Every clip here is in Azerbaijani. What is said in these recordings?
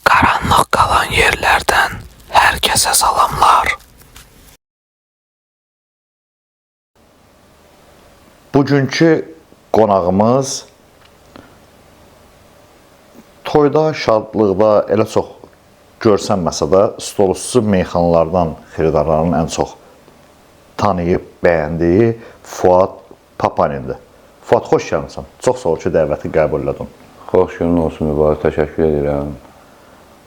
Karanlık kalan yerlerden herkese salamlar. Bugünkü qonağımız toyda, şadlıqda elə çox görsənməsə də stolüstü meyxanalardan xiridarların ən çox tanıyıb, bəyəndiyi Fuad Papanindir. Fuad, xoş gəlmişsən. Çox sağ ol ki, dəvəti qəbul edin. Xoş günün olsun mübarək, təşəkkür edirəm.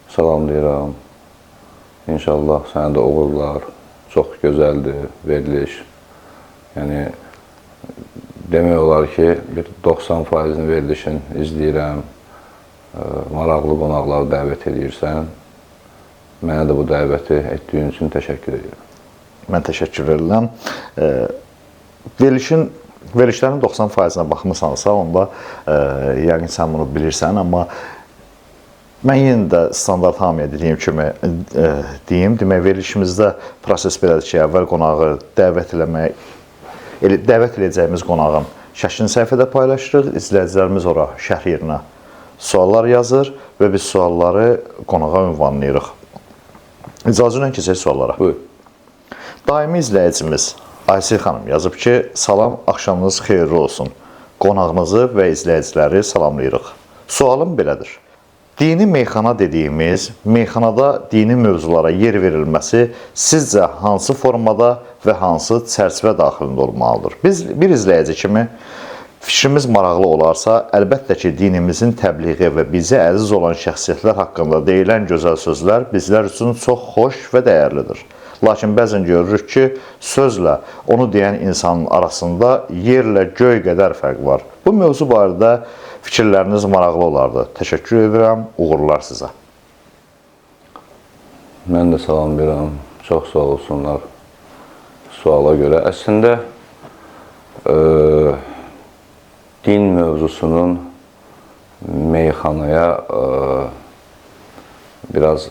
Salamlayıram. İnşallah sənə də uğurlar. Çox gözəldir veriliş. Yəni, demək olar ki, bir 90%-ni verilişin izləyirəm. Maraqlı qonaqları dəvət edirsən. Mənə də bu dəvəti etdiyin üçün təşəkkür edirəm. Mən təşəkkür edirəm. Verilişlərin 90%-nə baxmısansa, onda yəqin sən bunu bilirsən, amma mən yenə də standart hamıya dediyim kimi deyim. Demək, verilişimizdə proses belədir ki, əvvəl qonağı dəvət edəcəyimiz qonağın şəklini səhifədə paylaşırıq. İzləyicilərimiz ora şərh yerinə suallar yazır və biz sualları qonağa ünvanlayırıq. İcazə ilə keçək suallara. Buyur. Daimi izləyicimiz Aysel xanım yazıb ki, salam, axşamınız xeyirli olsun. Qonağınızı və izləyiciləri salamlayırıq. Sualım belədir. Dini meyxana dediyimiz, meyxanada dini mövzulara yer verilməsi sizcə hansı formada və hansı çərçivə daxilində olmalıdır? Biz bir izləyici kimi fikrimiz maraqlı olarsa, əlbəttə ki, dinimizin təbliği və bizə əziz olan şəxsiyyətlər haqqında deyilən gözəl sözlər bizlər üçün çox xoş və dəyərlidir. Lakin bəzən görürük ki, sözlə onu deyən insanın arasında yerlə göy qədər fərq var. Bu mövzu barədə fikirləriniz maraqlı olardı. Təşəkkür edirəm, uğurlar sizə. Mən də salamlayıram. Çox sağ olsunlar suala görə. Əslində, din mövzusunun meyxanaya biraz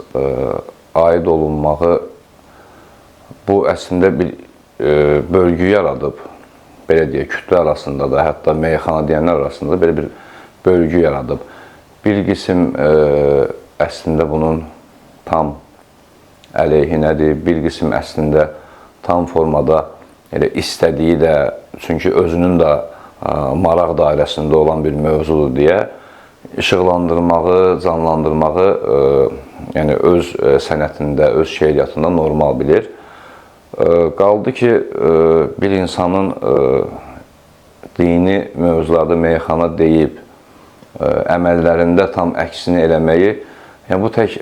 aid olunmağı bu əslində bir bölgü yaradıb, belə deyək, kütlə arasında da, hətta meyxana deyənlər arasında da belə bir bölgü yaradıb. Bir qism əslində bunun tam əleyhinədir, bir qism əslində tam formada elə istədiyi də, çünki özünün də maraq dairəsində olan bir mövzudur deyə işıqlandırmağı, canlandırmağı yəni öz sənətində, öz şeiriyyatında normal bilir. Qaldı ki, bir insanın dini mövzularda meyxana deyib, əməllərində tam əksini eləməyi, yəni bu tək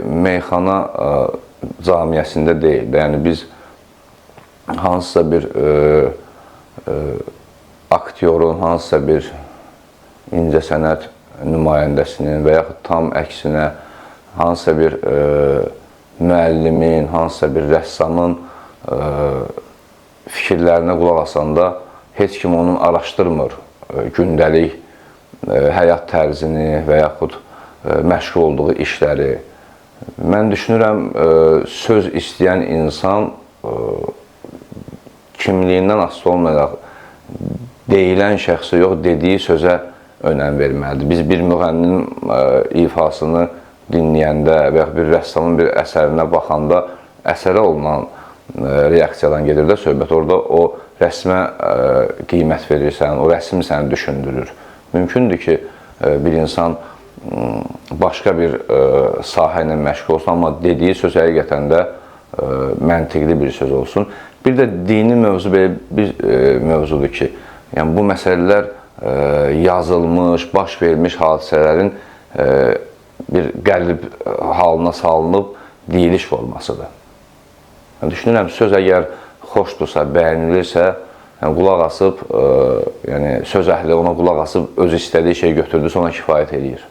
meyxana camiyyəsində deyil. Yəni biz hansısa bir aktyorun, hansısa bir incəsənət nümayəndəsinin və yaxud tam əksinə hansısa bir müəllimin, hansısa bir rəssamın fikirlərinə qulaq asanda heç kim onun araşdırmır gündəlik həyat tərzini və yaxud məşğul olduğu işləri. Mən düşünürəm, söz istəyən insan kimliyindən asılı olmayaraq deyilən şəxsə yox, dediyi sözə önəm verməlidir. Biz bir müğənninin ifasını dinləyəndə və yaxud bir rəssamın bir əsərinə baxanda əsərə olunan reaksiyadan gedir də söhbət. Orada o rəsmə qiymət verirsən, o rəsm səni düşündürür. Mümkündür ki, bir insan başqa bir sahə ilə məşğul olsun, amma dediyi söz həqiqətən də məntiqli bir söz olsun. Bir də dini mövzu belə bir mövzudur ki, yəni bu məsələlər yazılmış, baş vermiş hadisələrin bir qəlib halına salınıb deyiliş formasıdır. Yəni, düşünürəm, söz əgər xoşdursa, bəyənilirsə, yəni, qulaq asıb, yəni, söz əhli ona qulaq asıb, öz istədiyi şeyi götürdüsə, ona kifayət edir.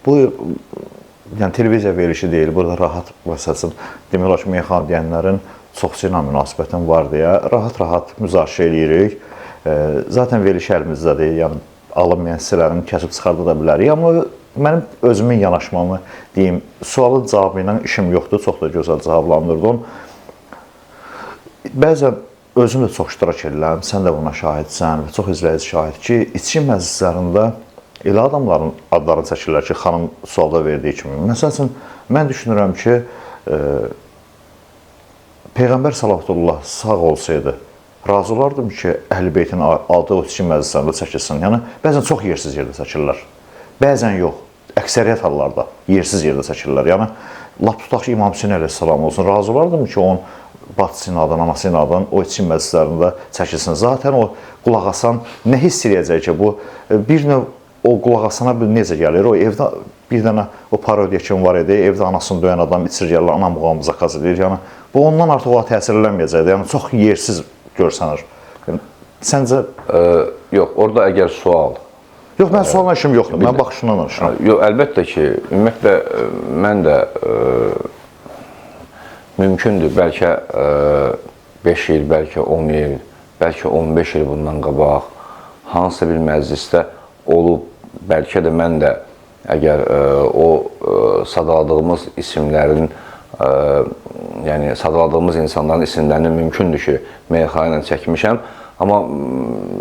Bu, yəni, televiziya verilişi deyil, burada rahat məsəlsin, demək olar ki, meyxana deyənlərin çoxsu ilə münasibətin var deyə, rahat-rahat müzakirə edirik. Zaten veriliş əlimizdədir, yəni, alınmayan hissələrini kəsib çıxarda da bilərik, amma mənim özümün yanaşmamı deyim, sualın cavabı ilə işim yoxdur, çox da gözəl cavablandırdım. Bəzən özüm də çox iştirak edirəm, sən də buna şahidsən və çox izləyici şahid ki, içki məclislərində elə adamların adlarını çəkirlər ki, xanım sualda verdiyi kimi. Məsəl üçün, mən düşünürəm ki, Peyğəmbər sallallahu sağ olsaydı, razı olardım ki, Əhl-i-Beytin adı o içki məclislərində çəkilsin. Yəni, bəzən çox yersiz yerdə çəkirlər. Bəzən yox, əksəriyyət hallarda yersiz yerdə çəkirlər. Yəni, lap tutaq ki, İmam Hüseyin əleyhissalam olsun, razı olardım ki, onun bacısı ilə adan, anası ilə adan o içki məclislərində çəkilsin. Zaten o qulaq asan nə hiss eləyəcək ki, bu bir növ o qulaq asana necə gəlir? O evdə bir dənə o parodiya kimi var idi, evdə anasını döyən adam içir gəlir, anam buğamı zakaz edir. Yəni, bu ondan artıq ona təsir eləməyəcəkdir. Yəni, çox yersiz görsənir. Səncə? Yox, orada əgər sual... Yox, mən sualına işim yoxdur, mən baxışından danışıram. Yox, əlbəttə ki, ümumiyyətlə, mən də mümkündür, bəlkə 5 il, bəlkə 10 il, bəlkə 15 il bundan qabaq hansısa bir məclisdə olub, bəlkə də mən də əgər o sadaladığımız isimlərin, yəni sadaladığımız insanların isimlərini mümkündür ki, meyxana ilə çəkmişəm. Amma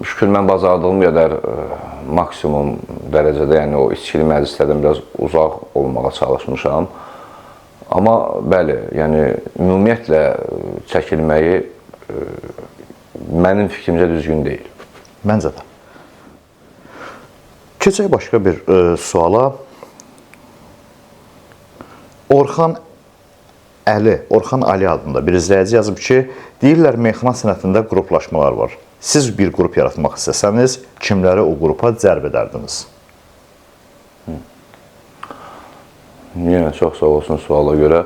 şükür mən bacardığım qədər maksimum dərəcədə, yəni o içkili məclislərdən biraz uzaq olmağa çalışmışam. Amma bəli, yəni ümumiyyətlə çəkilməyi mənim fikrimcə düzgün deyil. Məncə də. Keçək başqa bir suala. Orxan Ali adında bir izləyici yazıb ki, deyirlər meyxana sənətində qruplaşmalar var. Siz bir qrup yaratmaq istəsəniz, kimləri o qrupa cəlb edərdiniz? Yenə çox sağ olsun suala görə.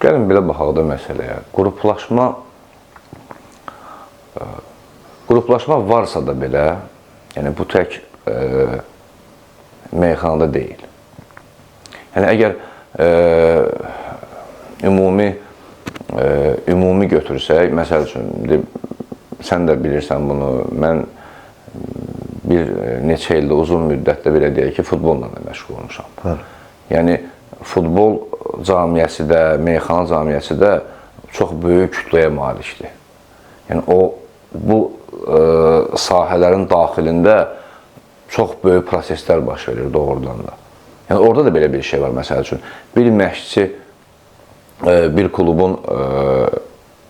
Gəlin belə baxaq da məsələyə. Qruplaşma varsa da belə, yəni bu tək meyxanada deyil. Yəni əgər ümumi götürsək, məsəl üçün, sən də bilirsən bunu, mən bir neçə ildə uzun müddətdə belə deyək ki, futbolla da məşğul olmuşam. Bəli. Yəni, futbol camiyyəsi də, meyxana camiyyəsi də çox böyük kütləyə malikdir. Yəni, bu sahələrin daxilində çox böyük proseslər baş verir doğrudan da. Yəni, orada da belə bir şey var, məsəl üçün. Bir məşqçi, bir klubun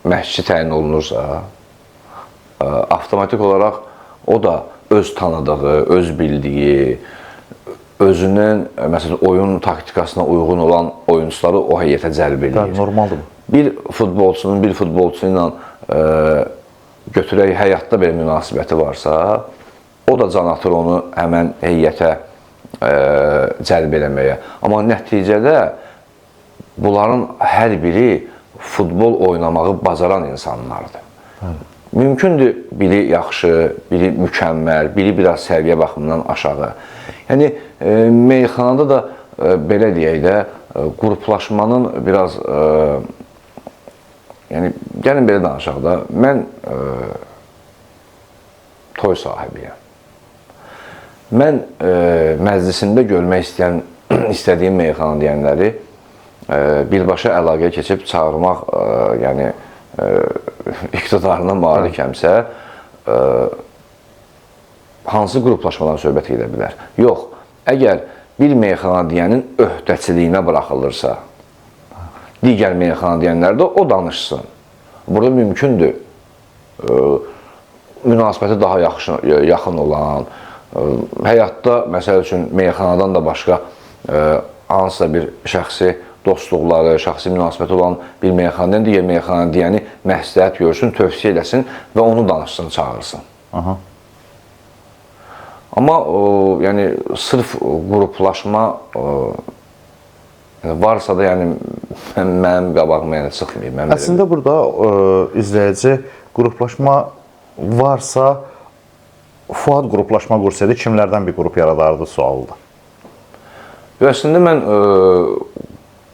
məşqçi təyin olunursa, avtomatik olaraq o da öz tanıdığı, öz bildiyi, özünün məsələn, oyun taktikasına uyğun olan oyuncuları o heyətə cəlb edir. Bəli, normaldır bu. Bir futbolçu ilə götürək həyatda belə münasibəti varsa, o da can atır onu həmən heyətə cəlb eləməyə. Amma nəticədə bunların hər biri futbol oynamağı bacaran insanlardır. Mümkündür, biri yaxşı, biri mükəmməl, biri biraz səviyyə baxımından aşağı. Yəni, meyxanada da belə deyək də, qruplaşmanın biraz, yəni, gəlin belə danışaq da, mən toy sahibiyəm. Mən məclisində görmək istədiyim meyxana deyənləri birbaşa əlaqəyə keçib çağırmaq, yəni, iqtidarına malikəmsə, hansı qruplaşmadan söhbət edə bilər? Yox, əgər bir meyxana deyənin öhdəçiliyinə buraxılırsa, digər meyxana deyənlər də o danışsın. Burada mümkündür, münasibəti daha yaxın olan, həyatda, məsəl üçün, meyxanadan da başqa hansısa bir şəxsi dostluqları, şəxsi münasibəti olan bir meyxanadan digər meyxana deyəni məsləhət görsün, tövsiyə eləsin və onu danışsın, çağırsın. Aha. Amma yəni, sırf qruplaşma varsa da, yəni, mənim qabağıma çıxmayıb. Əslində, burada izləyici qruplaşma varsa, Fuad qruplaşma qursaydı, kimlərdən bir qrup yaradardı sualıdır? Əslində, mən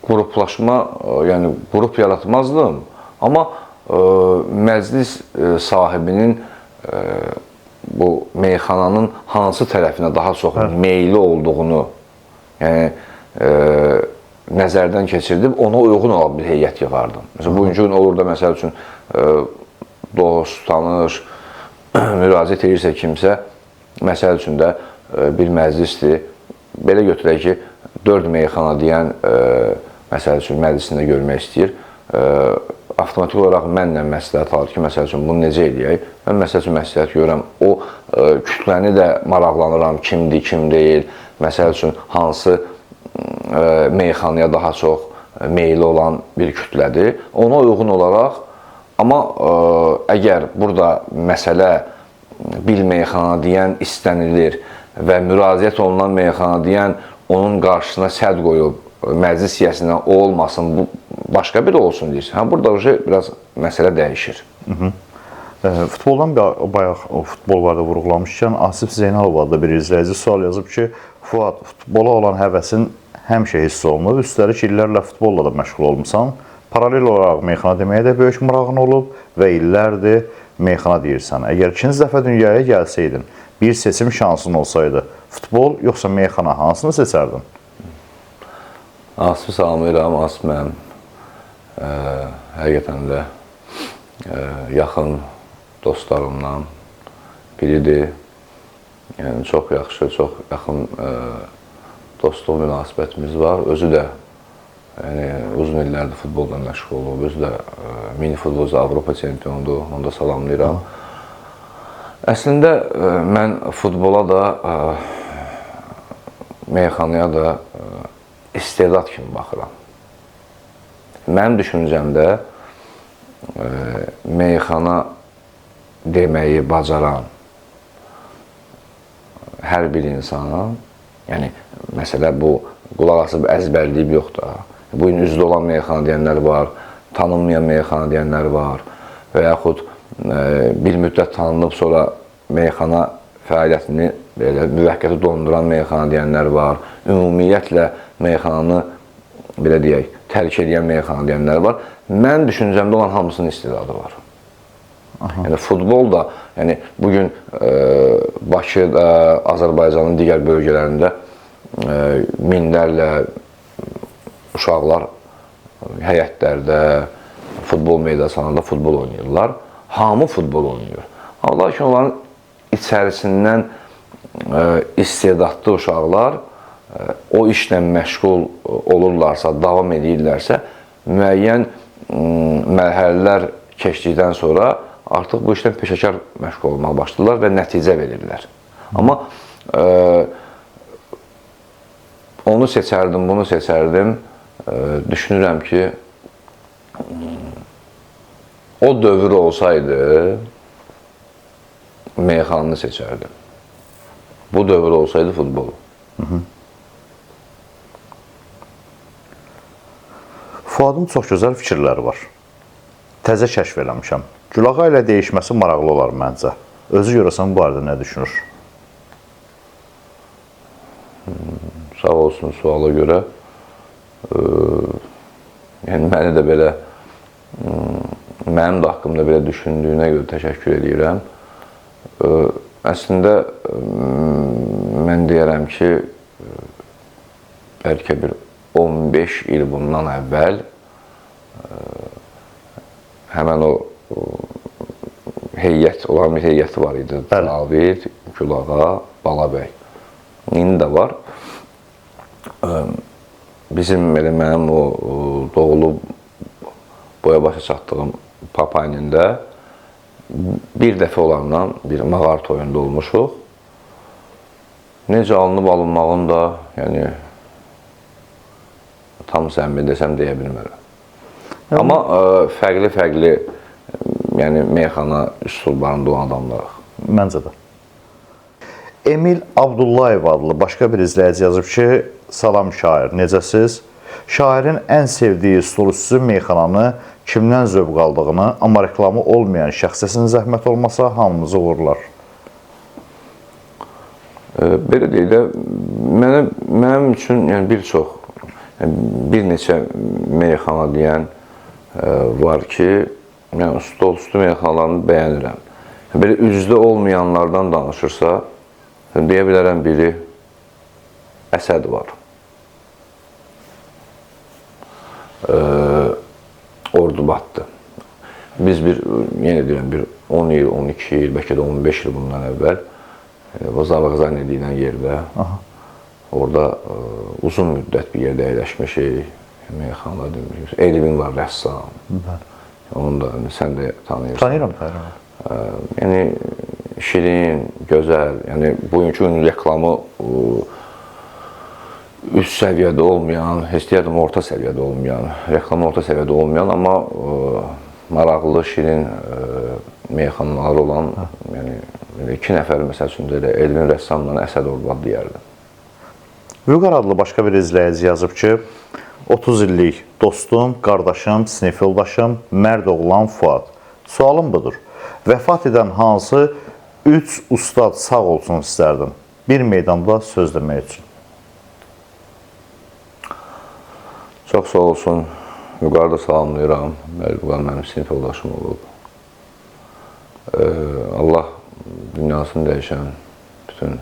qruplaşma, yəni qrup yaratmazdım, amma məclis sahibinin bu meyxananın hansı tərəfinə daha çox meyli olduğunu, yəni nəzərdən keçirdib ona uyğun olan bir heyət yığardım. Məsələn, bugünkü gün olur da məsəl üçün dost, tanış, müraciət edirsə kimsə, məsəl üçün də bir məclisdir, belə götürək ki, 4 meyxana deyən məsəl üçün məclisində görmək istəyir. Avtomatik olaraq mənlə məsləhət alır ki, məsəl üçün bunu necə eləyək? Mən məsəl üçün məsləhət görürəm, o kütləni də maraqlanıram, kimdir, kim deyil, məsəl üçün hansı meyxanaya daha çox meyli olan bir kütlədir. Ona uyğun olaraq, amma əgər burada məsələ bir meyxana deyən istənilir və müraciət olunan meyxana deyən onun qarşısına sədd qoyub, məclis hissəsindən o olmasın, bu başqa biri olsun deyirsən. Hə, burada biraz məsələ dəyişir. Futboldan bayaq futbol barədə vurğulamışkən, Asif Zeynalov adlı bir izləyici sual yazıb ki, Fuad, futbola olan həvəsin həmişə hiss olunub, üstəlik illərlə futbolla da məşğul olmuşsan, paralel olaraq meyxana deməyə də böyük marağın olub və illərdir meyxana deyirsən. Əgər ikinci dəfə dünyaya gəlsəydin, bir seçim şansın olsaydı, futbol yoxsa meyxana, hansını seçərdin? Asif salamlayıram, Asif mənim həqiqətən də yaxın dostlarımdan biridir. Yəni, çox yaxşı, çox yaxın dostluq münasibətimiz var. Özü də uzun illərdir futbolla məşğul olub, özü də mini futbolcu Avropa çempionudur, onu da salamlayıram. Əslində, mən futbola da, meyxanaya da istedad kimi baxıram. Mənim düşüncəmdə meyxana deməyi bacaran hər bir insan, yəni, məsələ bu, qulaq asıb əzbərləyib yox da. Bu gün üzvdə olan meyxana deyənlər var, tanınmayan meyxana deyənlər var və yaxud bir müddət tanınıb sonra meyxana fəaliyyətini belə müvəqqəti donduran meyxana deyənlər var, ümumiyyətlə meyxananı, belə deyək, tərk edən meyxana deyənlər var. Mən düşüncəmdə olan hamısının istedadı var. Yəni, futbol da, yəni, bugün Bakıda, Azərbaycanın digər bölgələrində minlərlə uşaqlar həyətlərdə, futbol meydançalarında futbol oynayırlar. Hamı futbol oynayır. Lakin onların içərisindən istedadlı uşaqlar o işlə məşğul olurlarsa, davam edirlərsə, müəyyən mərhələlər keçdikdən sonra artıq bu işdən peşəkar məşğul olmağa başlayırlar və nəticə verirlər. Amma onu seçərdim, bunu seçərdim. Düşünürəm ki, o dövr olsaydı, meyxanını seçərdim. Bu dövr olsaydı futbolu. Fuadın çox gözəl fikirləri var. Təzə kəşf eləmişəm. Gülağa ilə dəyişməsi maraqlı olar məncə. Özü görəsən bu barədə nə düşünür? Sağ olsun suala görə. Yəni, məni də belə, mənim də haqqımda belə düşündüyünə görə təşəkkür edirəm. Əslində, mən deyərəm ki, bəlkə bir 15 il bundan əvvəl həmən o heyət, olan bir heyəti var idi. David, Gülağa, Balabəy. İndi də var. Bizim, mənim o doğulub boya başa çatdığım Papanində bir dəfə olandan bir mağar toyunda olmuşuq. Necə alınıb alınmağını da, yəni, tam səmimi desəm deyə bilmərəm. Amma fərqli-fərqli, yəni, meyxana üsullarında olan adamlarıq. Məncə də. Emil Abdullayev adlı başqa bir izləyici yazıb ki, salam şair, necəsiz? Şairin ən sevdiyi stol üstü meyxananı kimdən zövq aldığını, amma reklamı olmayan şəxsəsin zəhmət olmasa hamımızı uğurlar. Belə deyil də, mənim üçün bir çox, bir neçə meyxana deyən var ki, stol üstü meyxanalarını bəyənirəm. Belə üzdə olmayanlardan danışırsa, deyə bilərəm biri Əsəd var. Ordubaddır. Biz yenə deyirəm, bir 10 il, 12 il, bəlkə də 15 il bundan əvvəl Azərbaycan edilən yerdə, orada uzun müddət bir yerdə əyləşmişik, meyxana demişik. Elvin var, rəssam. Onu da sən də tanıyırsan. Tanıyıram. Yəni, şirin, gözəl, yəni bugünkü gün reklamı üst səviyyədə olmayan, heç deyərdim orta səviyyədə olmayan, reklamı orta səviyyədə olmayan, amma maraqlı, şirin meyxanalar olan, yəni 2 nəfər məsəl üçün də Elvin rəssamla Əsəd Ordubad deyərdim. Vüqar adlı başqa bir izləyici yazıb ki, 30 illik dostum, qardaşım, sinif yoldaşım, mərd oğlan Fuad. Sualım budur. Vəfat edən hansı 3 ustad sağ olsun istərdim? Bir meydanda söz demək üçün. Çox sağ olsun. Vüqarı da salamlayıram. Vüqar mənim sinif yoldaşım olub. Allah dünyasını dəyişən bütün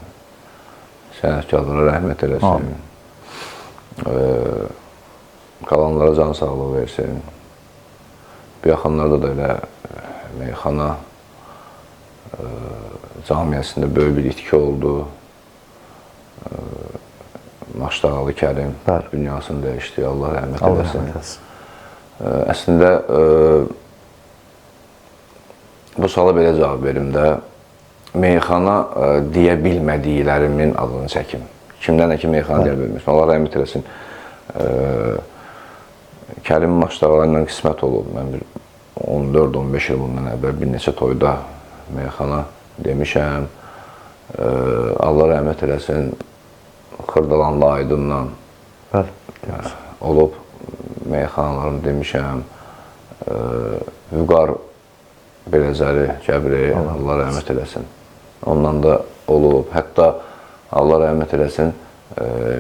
sənətkarlara rəhmət eləsin. Qalanlara can sağlığı versin. Bu yaxınlarda da elə meyxana camiyyəsində böyük bir itki oldu. Maşdağalı Kərim dünyasını dəyişdi. Allah rəhmət eləsin. Əslində, bu suala belə cavab verim də, meyxana deyə bilmədiklərimin adını çəkim. Kimdən ki, meyxana deyə bilmirsin. Allah rəhmət eləsin. Kərim Maşdağalı ilə qismət olub. Mən bir 14-15 il bundan əvvəl bir neçə toyda meyxana demişəm. Allah rəhmət eləsin. Xırdalanlı Aydınla olub meyxanalarını demişəm. Vüqar Beləcəri, Cəbri, Allah rəhmət eləsin. Ondan da olub. Hətta Allah rəhmət eləsin,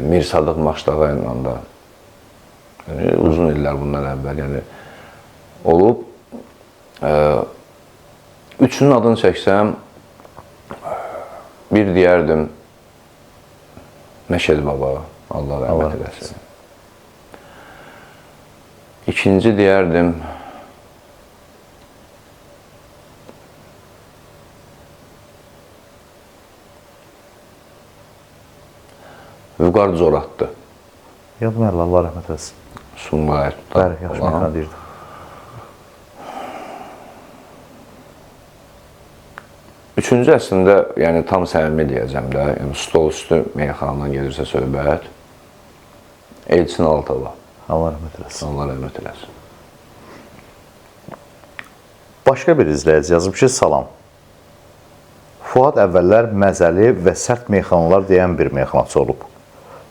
Mir Sadıq Maşdağa ilə da uzun illər bundan əvvəl olub. Üçünün adını çəksəm, bir deyərdim Məşəd Baba, Allah rəhmət eləsin. İkinci deyərdim Vüqar Coratdır. Yadıma elə, Allah rəhmət eləsin. Sumqayıtda. Bəli, yaxşı meyxana deyirdim. Üçüncü əslində, yəni tam səmimi deyəcəm də, yəni stol üstü meyxanadan gelirsə söhbət, Elçin Altava. Allah rəhmət eləsin. Allah rəhmət eləsin. Başqa bir izləyici yazıb ki, salam. Fuad əvvəllər məzəli və sərt meyxanalar deyən bir meyxanaçı olub.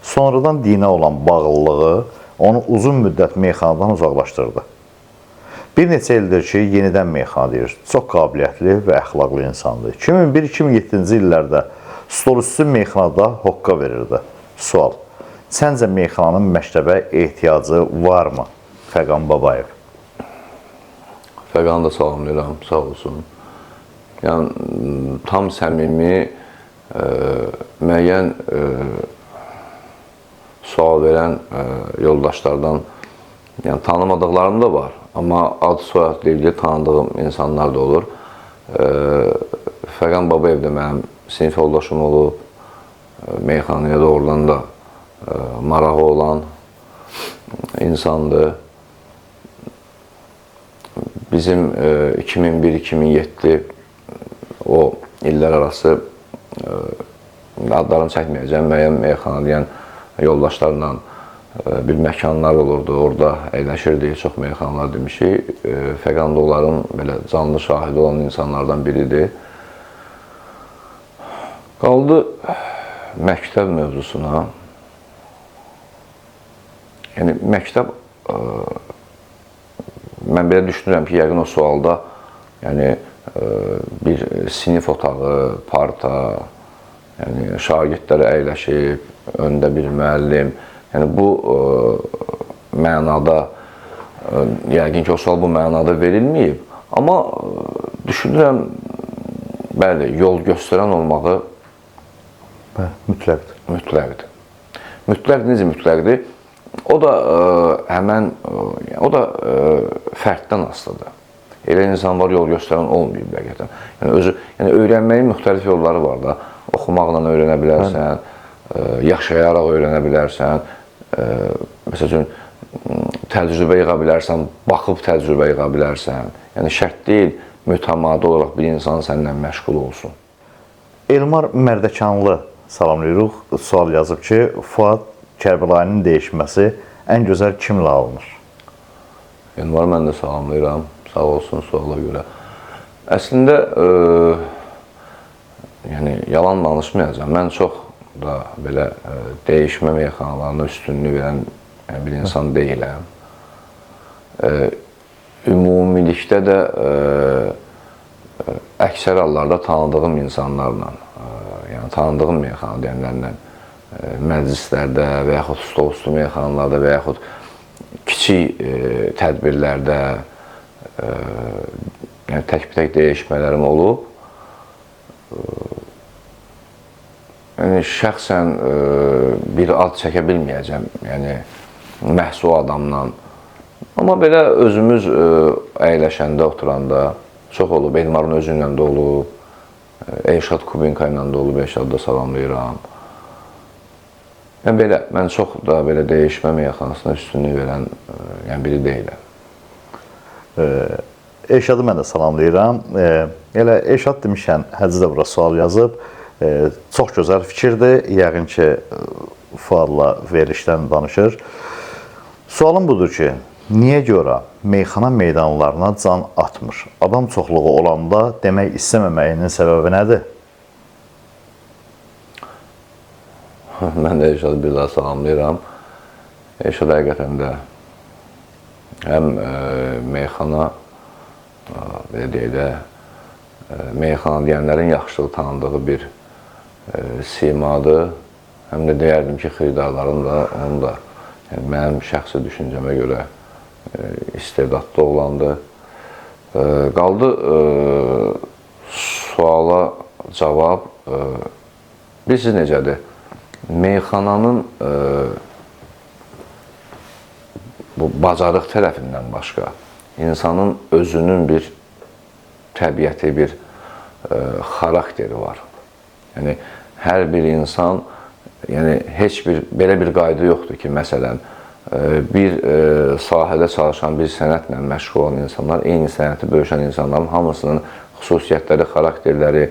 Sonradan dinə olan bağlılığı onu uzun müddət meyxanadan uzaqlaşdırdı. Bir neçə ildir ki, yenidən meyxana deyir. Çox qabiliyyətli və əxlaqlı insandır. 2001-2007-ci illərdə stolüstü meyxanada hoqqa verirdi. Sual. Səncə meyxananın məktəbə ehtiyacı varmı? Fəqan Babayev. Fəqanı da salamlayıram, sağ olsun. Yəni, tam səmimi, müəyyən sual verən yoldaşlardan tanımadıqlarım da var. Amma ad soyadla ilgili tanıdığım insanlar da olur. Fəqan Babayev də mənim sinif yoldaşım olub. Meyxanaya doğrudan da marağı olan insandır. Bizim 2001-2007 o illər arası adlarını çəkməyəcəm, müəyyən meyxana deyən yoldaşlarla bir məkanlar olurdu, orada əyləşirdik, çox meyxanalar demişik. Fəqan da onların belə canlı şahidi olan insanlardan biridir. Qaldı məktəb mövzusuna. Yəni, məktəb, mən belə düşünürəm ki, yəqin o sualda bir sinif otağı, parta, şagirdləri əyləşib, öndə bir müəllim, bu mənada, yəqin ki, o sual bu mənada verilməyib. Amma düşünürəm, bəli, yol göstərən olmağı mütləqdir. Mütləqdir. Mütləq necə mütləqdir? o da həmən o da fərddən asılıdır. Elə insan var, yol göstərən olmayıb həqiqətən. Yəni öyrənməyin müxtəlif yolları var da. Oxumaqla öyrənə bilərsən, yaşayaraq öyrənə bilərsən. Məsəl üçün təcrübə yığa bilərsən, baxıb təcrübə yığa bilərsən. Yəni şərt deyil, mütəmadi olaraq bir insan səninlə məşğul olsun. Elmar Mərdəkanlı salamlayırıq. Sual yazıb ki, Fuad Kərbəlayının dəyişməsi ən gözəl kimlə alınır? Elmar, mən də salamlayıram. Sağ olsun suala görə. Əslində, yəni yalan danışmayacağam. Mən çox da belə dəyişmə meyxanalarına üstünlük verən bir insan deyiləm. Ümumilikdə də əksər hallarda tanıdığım insanlarla, yəni tanıdığım meyxana deyənlərlə məclislərdə və yaxud stol-üstü meyxanalarda və yaxud kiçik tədbirlərdə yəni tək-bir-tək dəyişmələrim olub. Yəni şəxsən bir ad çəkə bilməyəcəm, yəni məhz o adamdan. Amma belə özümüz əyləşəndə, oturanda çox olub. Elmarın özü ilə də olub, Elşad Kubinka ilə də olub, Elşadı da salamlayıram. Yəni belə, mən çox da belə dəyişmə meyxanasına üstünlük verən biri deyiləm. Elşadı mən də salamlayıram. Elə Elşad demişkən, Həcc də bura sual yazıb. Çox gözəl fikirdir. Yəqin ki, Fuadla verilişdən danışır. Sualım budur ki, niyə görə meyxana meydanlarına can atmır? Adam çoxluğu olanda demək istəməməyinin səbəbi nədir? Mən də Elşadı bir daha salamlayıram. Elşad həqiqətən də həm meyxana, belə deyək də, meyxana deyənlərin yaxşılıq tanındığı bir simadır. Həm də deyərdim ki, xeydarların da, onun da mənim şəxsi düşüncəmə görə istedadlı oğlandır. Qaldı suala cavab. Bilirsiniz necədir? Meyxananın bu bacarıq tərəfindən başqa insanın özünün bir təbiəti, bir xarakteri var. Yəni hər bir insan, yəni heç bir belə bir qayda yoxdur ki, məsələn, bir sahədə çalışan, bir sənətlə məşğul olan insanlar, eyni sənəti bölüşən insanların hamısının xüsusiyyətləri, xarakterləri,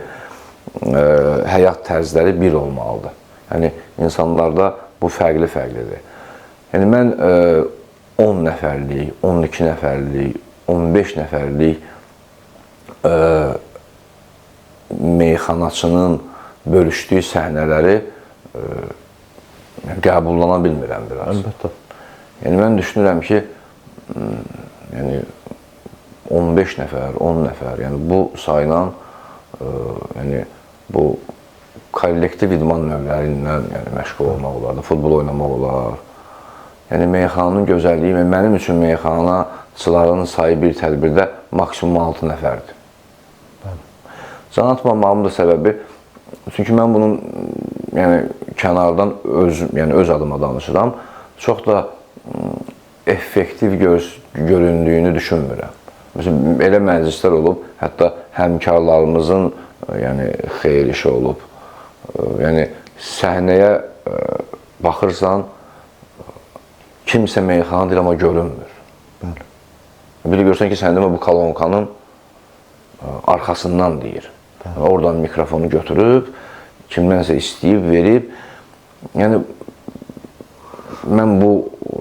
həyat tərzləri bir olmalıdır. Yəni insanlarda bu fərqli-fərqlidir. Yəni mən 10 nəfərlik, 12 nəfərlik, 15 nəfərlik meyxanaçının bölüşdüyü səhnələri qəbullana bilmirəm biraz. Əlbəttə. Yəni mən düşünürəm ki, yəni 15 nəfər, 10 nəfər, yəni bu sayla yəni bu kollektiv idman növlərindən yəni məşğul olmaq olar, futbol oynamaq olar. Yəni meyxananın gözəlliyi, mənim üçün meyxanaçıların sayı bir tədbirdə maksimum 6 nəfərdir. Can atmamağımın da səbəbi, çünki mən bunun kənardan öz adıma danışıram, çox da effektiv göründüyünü düşünmürəm. Məsələn, elə məclislər olub, hətta həmkarlarımızın xeyir işi olub. Yəni səhnəyə baxırsan, kimsə meyxana deyil, amma görünmür. Bir görsən ki, səndə bu kolonkanın arxasından deyir. Oradan mikrofonu götürüb, kimdənsə istəyib, verib. Yəni, mən bu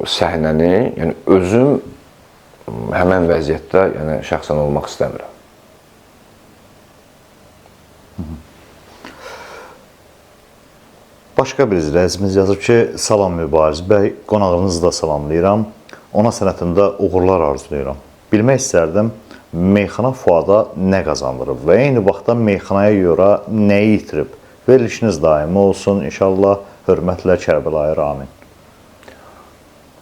səhnəni, özüm həmən vəziyyətdə şəxsən olmaq istəmirəm. Başqa bir izləyicimiz yazıb ki, salam Mübariz bəy, qonağınızı da salamlayıram. Ona sənətində uğurlar arzulayıram. Bilmək istərdim, meyxana Fuada nə qazandırıb və eyni vaxtda meyxanaya görə nəyi itirib? Verilişiniz daimi olsun, inşallah. Hörmətlə Kərbəlayı Ramin.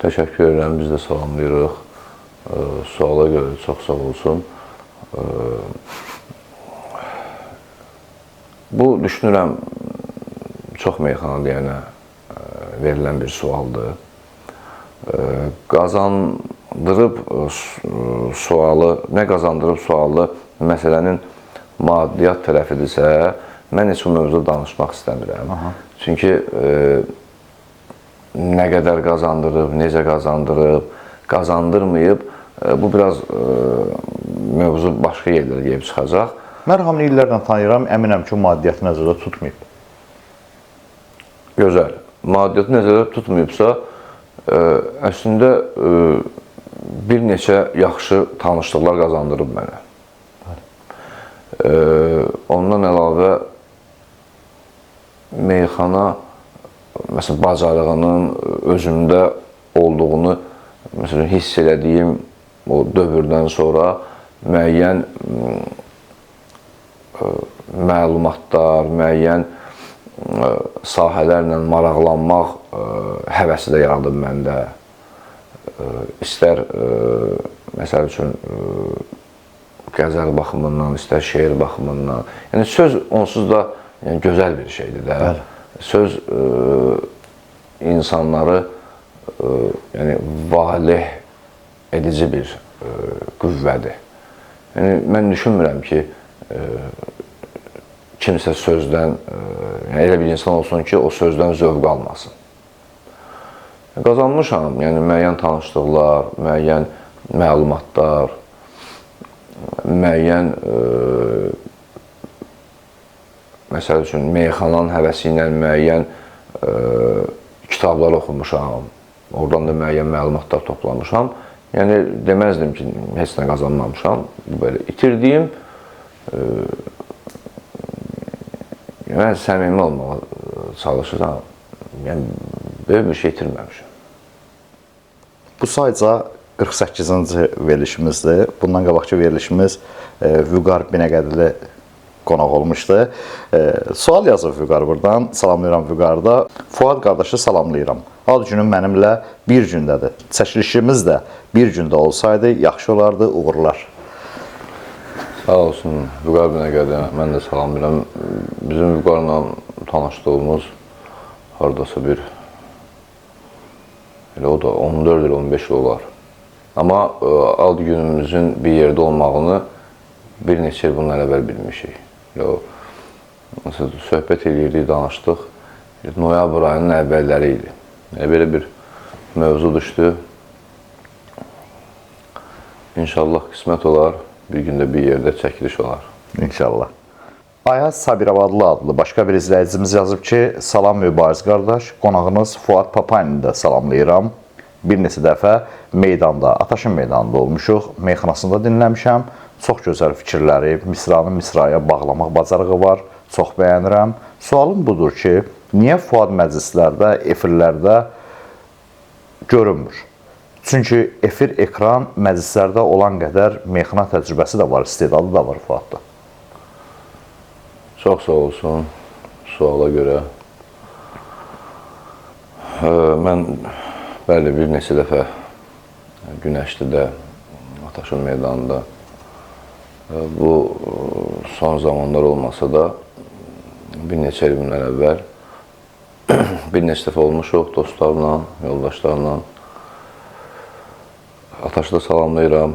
Təşəkkür edirəm, biz də salamlayırıq. Suala görə çox sağ olsun. Bu, düşünürəm, çox meyxana deyənə verilən bir sualdır. qazandırıb sualı, nə qazandırıb sualı məsələnin maddiyyat tərəfidirsə, mən heç bu mövzuda danışmaq istəmirəm. Çünki nə qədər qazandırıb, necə qazandırıb, qazandırmayıb, bu biraz mövzu başqa yerlərə gəlib çıxacaq. Mən Rəhamini illərlə tanıyıram, əminəm ki, maddiyyatı nəzərdə tutmayıb. Gözəl. Maddiyyatı nəzərdə tutmayıbsa, əslində bir neçə yaxşı tanışlıqlar qazandırıb mənə. Ondan əlavə meyxana məsələn, bacarığının özümdə olduğunu məsələn, hiss elədiyim o dövrdən sonra müəyyən məlumatlar, müəyyən sahələrlə maraqlanmaq həvəsi də yaradıb məndə. İstər, məsəl üçün, qəzəl baxımından, istər şeir baxımından. Yəni, söz onsuz da gözəl bir şeydir də. Söz insanları valeh edici bir qüvvədir. Yəni, mən düşünmürəm ki, kimsə sözdən, elə bir insan olsun ki, o sözdən zövq almasın. Qazanmışam, yəni müəyyən tanışlıqlar, müəyyən məlumatlar, müəyyən, məsəl üçün, meyxananın həvəsi ilə müəyyən kitablar oxumuşam, oradan da müəyyən məlumatlar toplamışam. Yəni, deməzdim ki, heç nə qazanmamışam. Belə itirdiyim, mən səmimi olmağa çalışıram. Yəni, böyük bir şey itirməmişəm. Bu sayca 48-ci verilişimizdir. Bundan qabaqki verilişimiz Vüqar Binəqədili qonaq olmuşdu. Sual yazıb Vüqar buradan. Salamlayıram Vüqarda. Fuad qardaşı salamlayıram. Ad günüm mənimlə bir gündədir. Çəkilişimiz də bir gündə olsaydı yaxşı olardı, uğurlar. Sağ olsun Vüqar Binəqədi. Mən də salamlayıram. Bizim Vüqarla tanışdığımız haradasa bir o da 14 il, 15 il olar. Amma ad günümüzün bir yerdə olmağını bir neçə il bundan əvvəl bilmişik. Söhbət edirdik, danışdıq. Noyabr ayının əvvəlləri idi. Belə bir mövzu düşdü. İnşallah qismət olar, bir gündə bir yerdə çəkiliş olar. İnşallah. Ayaz Sabirabadlı adlı başqa bir izləyicimiz yazıb ki, salam Mübariz qardaş, qonağınız Fuad Papanini də salamlayıram. Bir neçə dəfə meydanda, Ataşın meydanında olmuşuq, meyxanasında dinləmişəm. Çox gözəl fikirləri, misranı misraya bağlamaq bacarığı var, çox bəyənirəm. Sualım budur ki, niyə Fuad məclislərdə, efirlərdə görünmür? Çünki efir, ekran məclislərdə olan qədər meyxana təcrübəsi də var, istedadı da var Fuadda. Çox sağ olsun suala görə. Mən bəli, bir neçə dəfə Günəşlidə, Ataşın meydanında bu son zamanlar olmasa da bir neçə il bundan əvvəl bir neçə dəfə olmuşuq dostlarla, yoldaşlarla. Ataşı da salamlayıram.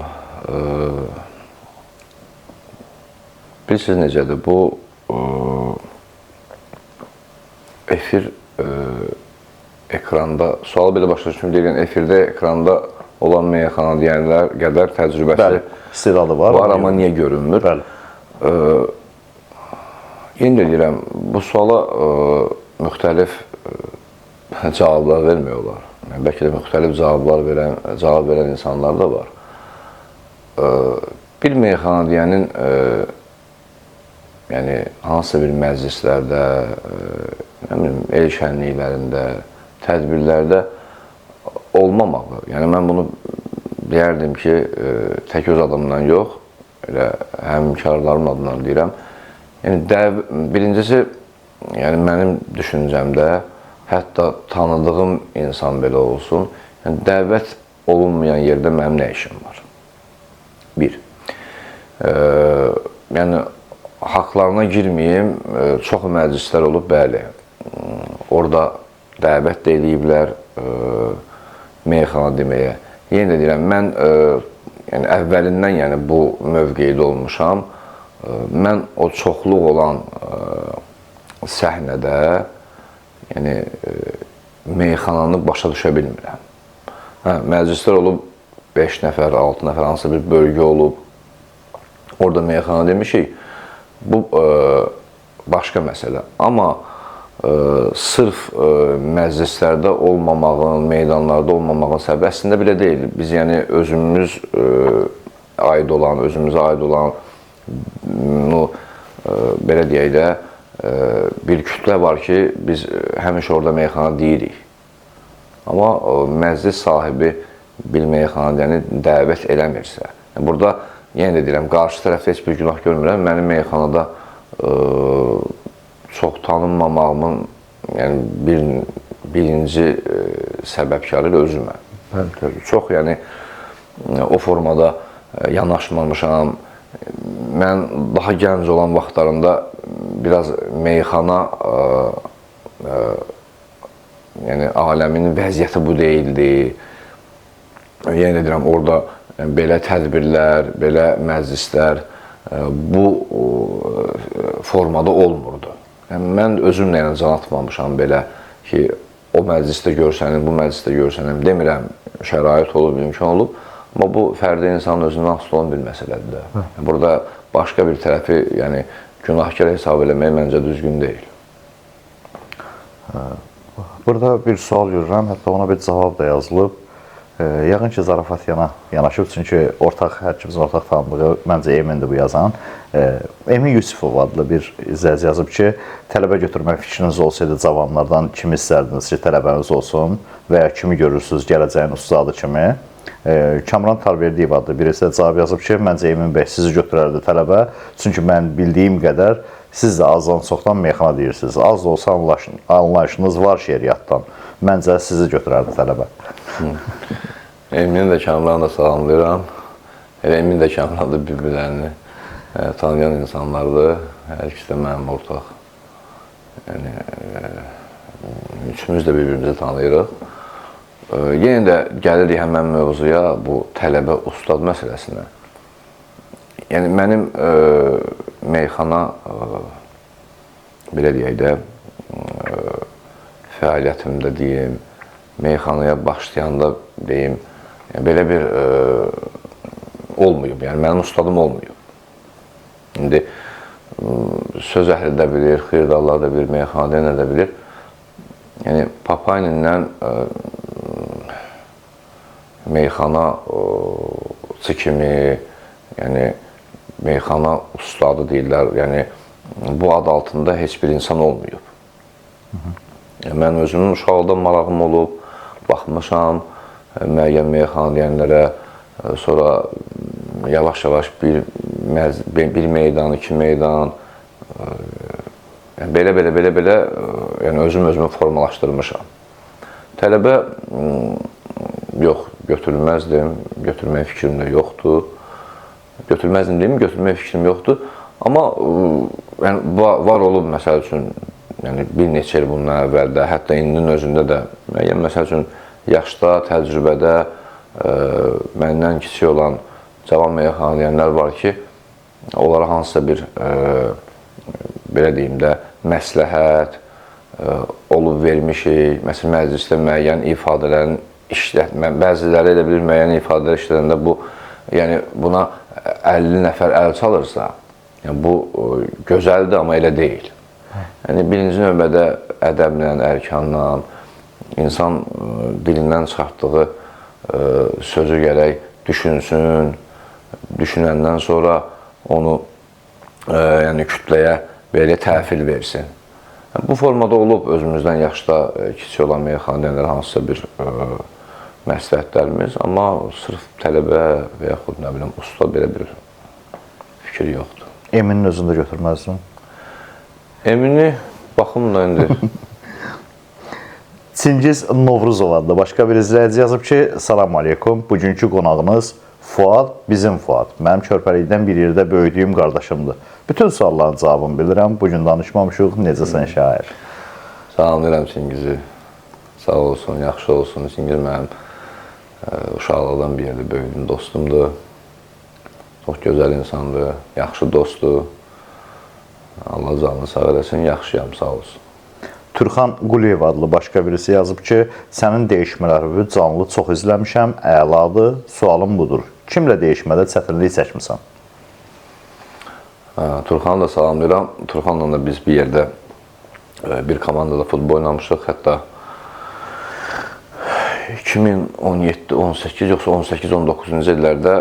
Bilirsiniz necədir? Bu efir ekranda, sualı belə başa düşmür deyilən, efirdə ekranda olan meyxana deyənlər qədər təcrübəsi var, amma niyə görünmür? Yenə də deyirəm, bu suala müxtəlif cavablar vermək olar. Bəlkə də müxtəlif cavab verən insanlar da var. Bir meyxana deyənin yəni hansısa bir məclislərdə, el şənliklərində, tədbirlərdə olmamalı. Yəni mən bunu deyərdim ki, tək öz adımdan yox, həmkarlarım adından deyirəm. Yəni birincisi, yəni mənim düşüncəmdə, hətta tanıdığım insan belə olsun, yəni dəvət olunmayan yerdə mənim nə işim var? Bir. Yəni haqlarına girməyim, çox məclislər olub, bəli. Orada dəvət də eləyiblər, meyxana deməyə. Yenə də deyirəm, mən yəni əvvəlindən yəni bu mövqedə olmuşam. Mən o çoxluq olan səhnədə yəni meyxananı başa düşə bilmirəm. Hə, məclislər olub 5 nəfər, 6 nəfər, hansısa bir bölgə olub. Orada meyxana demişik. Bu başqa məsələ. Amma sırf məclislərdə olmamağın, meydanlarda olmamağın səbəbi əslində belə deyil. Biz yəni özümüz özümüzə aid olan belə deyək də bir kütlə var ki, biz həmişə orada meyxana deyirik. Amma məclis sahibi bir meyxanəni dəvət eləmirsə, burada yenə də deyirəm, qarşı tərəfdə heç bir günah görmürəm. Mənim meyxanada çox tanınmamağımın yəni birinci səbəbkarı özüməm. Çox yəni o formada yanaşmamışam. Mən daha gənc olan vaxtlarında biraz meyxana yəni aləminin vəziyyəti bu deyildi. Yenə deyirəm, orada belə tədbirlər, belə məclislər bu formada olmurdu. Yəni, mən özümlə yəni can atmamışam belə ki, o məclisdə görsənim, bu məclisdə görsənim. Demirəm, şərait olub, imkan olub. Amma bu fərdi insanın özündən asılı olan bir məsələdir də. Burada başqa bir tərəfi yəni, günahkar hesab eləmək məncə düzgün deyil. Burada bir sual görürəm, hətta ona bir cavab da yazılıb. Yəqin ki, zarafat yanaşıb, çünki hər kimizin ortaq tanıdığı, məncə Emindir bu yazan. Emin Yusifov adlı bir izləyici yazıb ki, tələbə götürmək fikriniz olsaydı cavanlardan kimi istərdiniz ki, tələbəniz olsun və ya kimi görürsünüz gələcəyin ustadı kimi? Kamran Tarverdiyev adlı birisi cavab yazıb ki, məncə Emin bəy sizi götürərdi tələbə, çünki mən bildiyim qədər siz də azdan çoxdan meyxana deyirsiniz. Az da olsa anlayışınız var şeiriyyatdan. Məncə sizi götürərdi tələbə. Emin də Kamranı da salamlayıram. Emin də Kamran da bir-birlərini tanıyan insanlardır. Hər ikisi də mənim ortaq. Yəni, üçümüz də bir-birimizi tanıyırıq. Yenə də gəlirik həmən mövzuya, bu tələbə ustad məsələsinə. Yəni, mənim meyxana, belə deyək də, fəaliyyətimdə deyim, meyxanaya başlayanda deyim, belə bir olmayıb, yəni mənim ustadım olmayıb. İndi söz əhli də bilir, xeyirdarlar da bilir, meyxanada nə də bilir. Yəni, Papaynindən meyxana kimi, yəni meyxana ustadı deyirlər, yəni bu ad altında heç bir insan olmayıb. Mən özümün uşaqlıqdan marağım olub, baxmışam müəyyən meyxana deyənlərə, sonra yavaş-yavaş bir meydan, 2 meydan, belə yəni özümü formalaşdırmışam. Tələbə yox, götürməzdim, götürmək fikrim də yoxdur. Götürməzdim deyim, götürmək fikrim yoxdur. Amma yəni, var olub, məsəl üçün, yəni, bir neçə il bundan əvvəldə, hətta indinin özündə də, müəyyən, məsəl üçün, yaşda, təcrübədə məndən kiçik olan cavan meyxana deyənlər var ki, onlara hansısa bir, belə deyim də, məsləhət olub vermişik. Məsələn, məclisdə müəyyən ifadələrin bəziləri elə bilir, müəyyən ifadələr işlədəndə bu, yəni, buna 50 nəfər əl çalırsa, yəni, bu gözəldir, amma elə deyil. Yəni, birinci növbədə ədəblə, ərkanla, insan dilindən çıxartdığı sözü gərək düşünsün, düşünəndən sonra onu yəni, kütləyə belə təhvil versin. Bu formada olub özümüzdən yaşda kiçik olan meyxanələr hansısa bir məsləhətlərimiz, amma sırf tələbə və yaxud nə bilim, usta belə bir fikir yoxdur. Eminin özünü də götürməzdin? Emini baxımla indi. Çingiz Novruzov adlı başqa bir izləyici yazıb ki, salam aleykum, bugünkü qonağınız Fuad, bizim Fuad. Mənim körpəlikdən bir yerdə böyüdüyüm qardaşımdır. Bütün sualların cavabını bilirəm. Bugün danışmamışıq. Necəsən şair? Salamlayıram Çingizi. Sağ olsun, yaxşı olsun. Çingiz mənim Uşaqlıqdan bir yerdə böyüdüm, dostumdur. Çox gözəl insandır, yaxşı dostdur. Allah canını sağ eləsin, yaxşıyam, sağ olsun. Türxan Quliyev adlı başqa birisi yazıb ki, sənin dəyişmələri canlı çox izləmişəm, əladır, sualım budur. Kimlə dəyişmədə çətinlik çəkmisən? Turxanı da salamlayıram. Turxanla da biz bir yerdə bir komandada futbol oynamışıq. Hətta 2017, 18 yoxsa 18-19-cu illərdə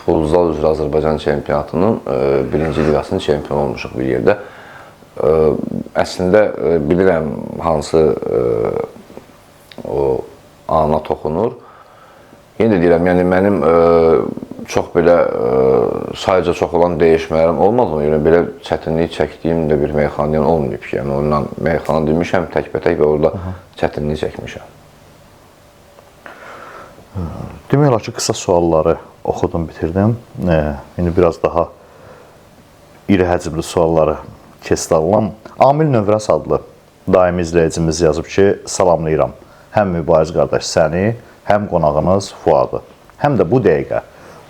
Uluzal üzrə Azərbaycan çempionatının birinci liqasının çempionu olmuşuq bir yerdə. Əslində bilirəm hansı o ana toxunur. Yenə də deyirəm, yəni mənim çox belə sayıca çox olan dəyişmələrim olmadığına görə belə çətinlik çəkdiyim də bir meyxanadan olmayıb ki, yəni ondan meyxana demişəm təkbətək və orada çətinlik çəkmişəm. Demək olar ki, qısa sualları oxudum, bitirdim. İndi biraz daha iri həcmli sualları keçid alıram. Amil Növrəs adlı daimi izləyicimiz yazıb ki, salamlayıram. Həm mübariz qardaş səni, həm qonağınız Fuadı. Həm də bu dəqiqə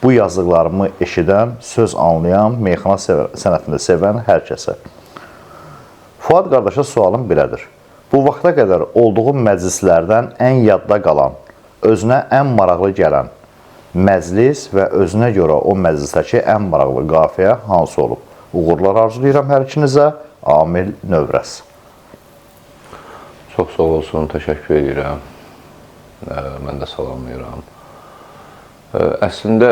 bu yazdıqlarımı eşidən, söz anlayan, meyxana sənətini sevən hər kəsə. Fuad qardaşa sualım belədir. Bu vaxta qədər olduğu məclislərdən ən yadda qalan, özünə ən maraqlı gələn məclis və özünə görə o məclisdəki ən maraqlı qafiyə hansı olub? Uğurlar arzulayıram hər ikinizə. Amil Növrəs. Çox sağ olsun, təşəkkür edirəm. Mən də salamlayıram. Əslində,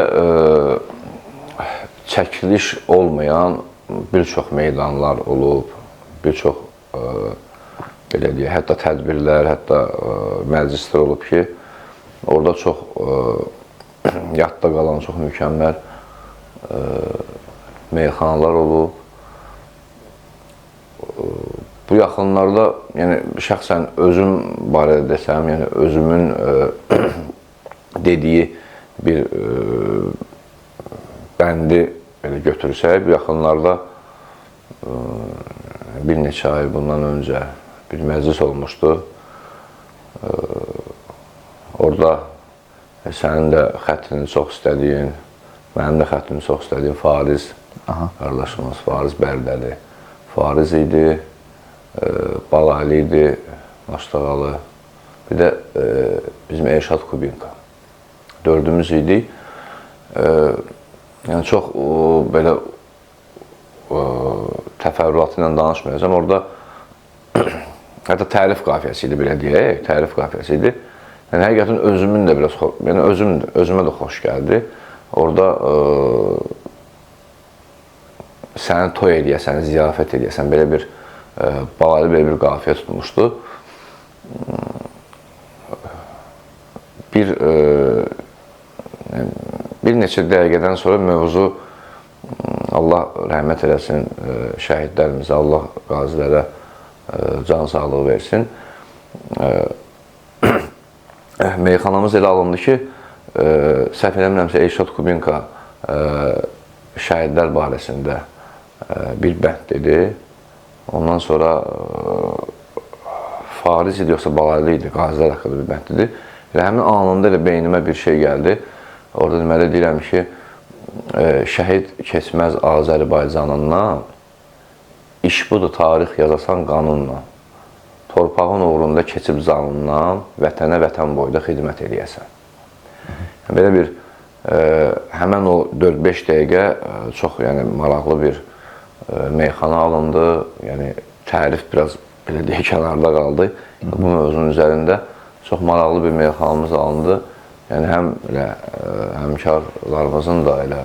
çəkiliş olmayan bir çox meydanlar olub, bir çox, belə deyək, hətta tədbirlər, hətta məclislər olub ki, orada çox yadda qalan, çox mükəmməl meyxanalar olub. Bu yaxınlarda, yəni şəxsən özüm barədə desəm, yəni özümün dediyi bir bəndi belə götürsək, bu yaxınlarda bir neçə ay bundan öncə bir məclis olmuşdu. Orada sənin də xəttini çox istədiyin, mənim də xəttini çox istədiyim Fariz qardaşımız, Fariz Bərdəli. Fariz idi, Balali idi, Maştağalı, bir də bizim Elşad Kubinka. Dördümüz idik. Yəni çox belə təfərrüatı ilə danışmayacağım. Orada hətta tərif qafiyəsi idi, belə deyək, tərif qafiyəsi idi. Yəni həqiqətən özümün də biraz, yəni özümə də xoş gəldi. Orada səni toy eləyəsən, ziyafət eləyəsən, belə bir Balali belə bir qafiyə tutmuşdu. Bir neçə dəqiqədən sonra mövzu, Allah rəhmət eləsin şəhidlərimizə, Allah qazilərə can sağlığı versin. Meyxanamız elə alındı ki, səhv eləmirəmsə Elşad Kubinka şəhidlər barəsində bir bənd dedi. Ondan sonra Fariz idi, yoxsa Balali idi, qazilər haqqında bir bənd dedi. Elə həmin anında elə beynimə bir şey gəldi. Orada deməli deyirəm ki, şəhid keçməz Azərbaycanından, iş budur tarix yazasan qanunla, torpağın uğrunda keçib canından, vətənə vətən boyda xidmət eləyəsən. Belə bir, həmən o 4-5 dəqiqə çox maraqlı bir meyxana alındı, yəni tərif biraz belə deyək kənarda qaldı. Bu mövzunun üzərində çox maraqlı bir meyxanamız alındı. Yəni həm həmkarlarımızın da elə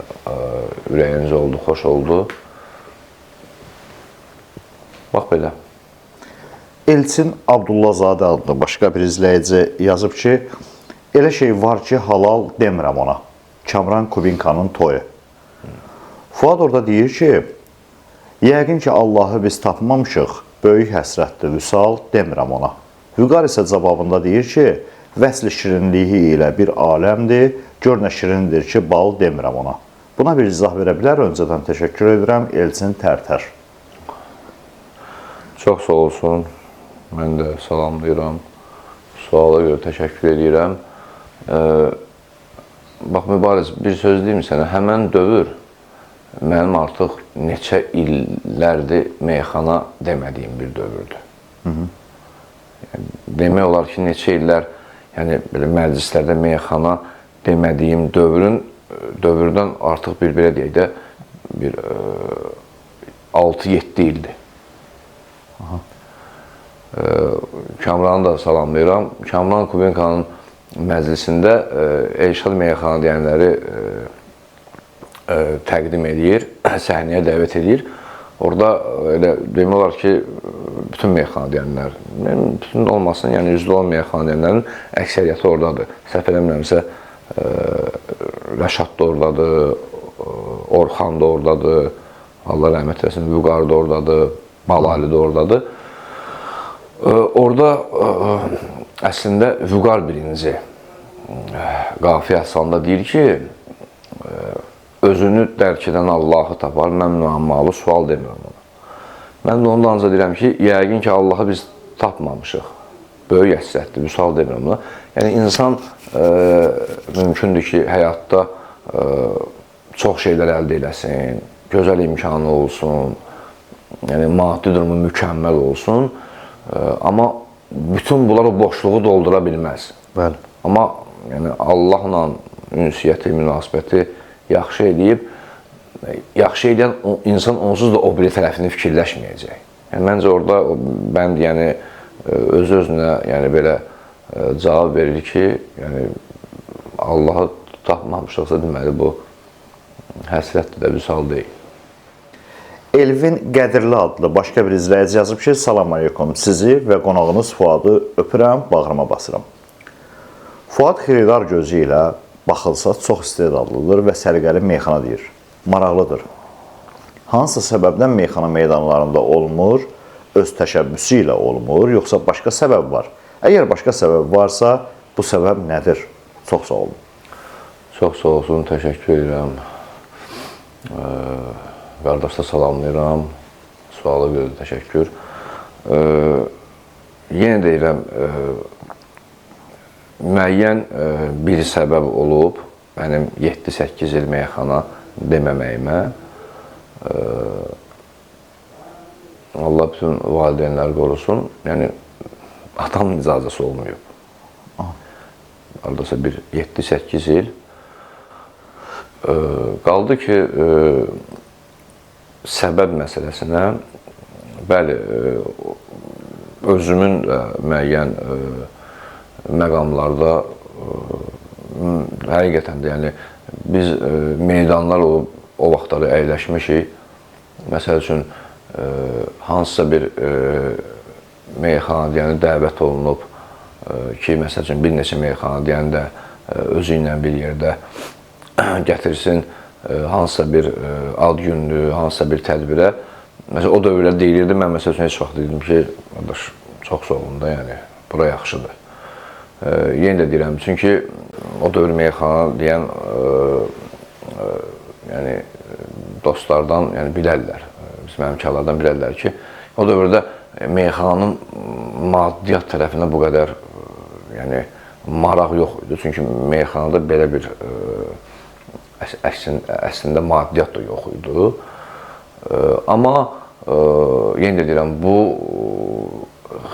ürəyiniz oldu, xoş oldu. Bax belə. Elçin Abdullazadə adlı başqa bir izləyici yazıb ki, elə şey var ki, halal demirəm ona. Kamran Kubinkanın toyu. Fuad orada deyir ki, yəqin ki, Allahı biz tapmamışıq, böyük həsrətdir, vüsal demirəm ona. Vüqar isə cavabında deyir ki, vəsl şirinliyi ilə bir aləmdir, gör nə şirindir ki, bal demirəm ona. Buna bir izah verə bilər, öncədən təşəkkür edirəm, Elçin Tərtər. Çox sağ olsun, mən də salamlayıram. Suala görə təşəkkür edirəm. Bax, Mübariz, bir söz deyim sənə, həmən dövr mənim artıq neçə illərdir meyxana demədiyim bir dövrdür. Yəni, demək olar ki, neçə illər belə məclislərdə meyxana demədiyim dövrdən artıq belə deyək də, bir 6-7 ildir. Kamranı da salamlayıram. Kamran Kubenkanın məclisində Elşad meyxana deyənləri təqdim edir, səhnəyə dəvət edir. Orada elə demək olar ki, bütün meyxana deyənlər, bütün olmasın, yəni yüzdə olan meyxana deyənlərin əksəriyyəti oradadır. Səhv eləmirəmsə, Rəşad da oradadır, Orxan da oradadır, Allah rəhmət eləsin, Vüqar da oradadır, Balali da oradadır. Orada əslində Vüqar birinci qafiyə əsasında deyir ki, özünü dərk edən Allahı tapar, mən müəmmalı sual demirəm ona. Mən də ondan ancaq deyirəm ki, yəqin ki, Allahı biz tapmamışıq. Böyük əsrətdir, bu sual demirəm ona. Yəni, insan mümkündür ki, həyatda çox şeylər əldə eləsin, gözəl imkanı olsun, yəni maddi durumu mükəmməl olsun, amma bütün bunlar o boşluğu doldura bilməz. Bəli. Amma yəni, Allahla ünsiyyəti, münasibəti yaxşı eləyib, yaxşı eləyən insan onsuz da o biri tərəfini fikirləşməyəcək. Yəni, məncə orada bənd öz-özünə belə cavab verir ki, yəni, Allahı tapmamışıqsa deməli, bu həsrətdir də, vüsal deyil. Elvin Qədirli adlı başqa bir izləyici yazıb ki, salam aleykum, sizi və qonağınız Fuadı öpürəm, bağrıma basıram. Fuad xiridar gözü ilə baxılsa çox istedadlıdır və səliqəli meyxana deyir. Maraqlıdır. Hansı səbəbdən meyxana meydanlarında olmur, öz təşəbbüsü ilə olmur, yoxsa başqa səbəb var? Əgər başqa səbəb varsa, bu səbəb nədir? Çox sağ olun. Çox sağ olsun, təşəkkür edirəm. Qardaşda salamlayıram. Suala görə təşəkkür. Yenə deyirəm, müəyyən bir səbəb olub mənim 7-8 il meyxana deməməyimə. Allah bütün valideynləri qorusun. Yəni, atamın icazəsi olmayıb. Haradasa bir 7-8 il. Qaldı ki, səbəb məsələsinə, bəli, özümün müəyyən məqamlarda həqiqətən də, yəni, biz meydanlar o vaxtları əyləşmişik. Məsəl üçün, hansısa bir meyxana deyəni dəvət olunub ki, məsəl üçün, bir neçə meyxana deyəni də özü ilə bir yerdə gətirsin, hansısa bir ad günlü, hansısa bir tədbirə. Məsələn, o dövrlər deyilirdi, mən məsəl üçün heç vaxt deyildim ki, qardaş, çox sağ olun da, yəni, bura yaxşıdır. Yenə də deyirəm, çünki o dövr meyxana deyən yəni, dostlardan bilərlər, bizim həmkarlardan bilərlər ki, o dövrdə meyxananın maddiyyat tərəfinə bu qədər maraq yox idi. Çünki meyxanada belə bir əslində maddiyyat da yox idi. Amma yenə də deyirəm, bu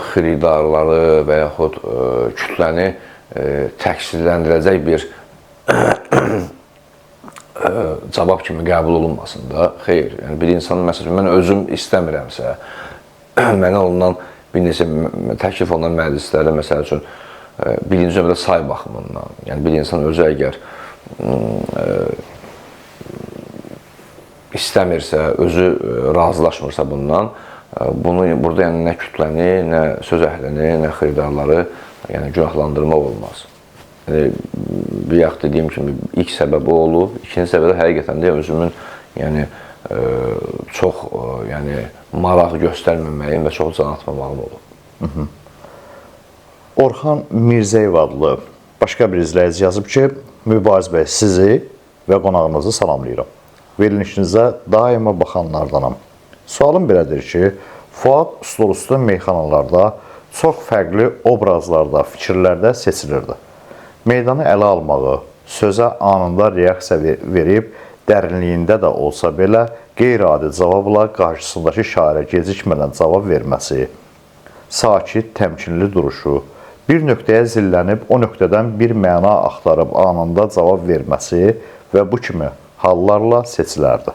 xiridarları və yaxud kütləni təqsirləndirəcək bir cavab kimi qəbul olunmasın da. Xeyr, yəni bir insan, məsələn, mən özüm istəmirəmsə, mənə olunan bir neçə təklif olunan məclislərdə, məsəl üçün, birinci növbədə say baxımından, yəni bir insan özü əgər istəmirsə, özü razılaşmırsa bundan, burada nə kütləni, nə söz əhlini, nə xiridarları günahlandırmaq olmaz. Bir yaxud dediyim kimi, ilk səbəbi olub, ikinci səbəbi həqiqətən də özümün çox maraq göstərməməyim və çox can atmamağım olub. Orxan Mirzəyev adlı başqa bir izləyici yazıb ki, Mübariz bəy, sizi və qonağınızı salamlayıram. Verilişinizə daima baxanlardanam. Sualım belədir ki, Fuad stolüstü meyxanalarda çox fərqli obrazlarda, fikirlərdə seçilirdi. Meydanı ələ almağı, sözə anında reaksiya verib, dərinliyində də olsa belə qeyri-adi cavabla qarşısındakı şairə gecikmədən cavab verməsi, sakit, təmkinli duruşu, bir nöqtəyə zillənib o nöqtədən bir məna axtarıb anında cavab verməsi və bu kimi hallarla seçilərdi.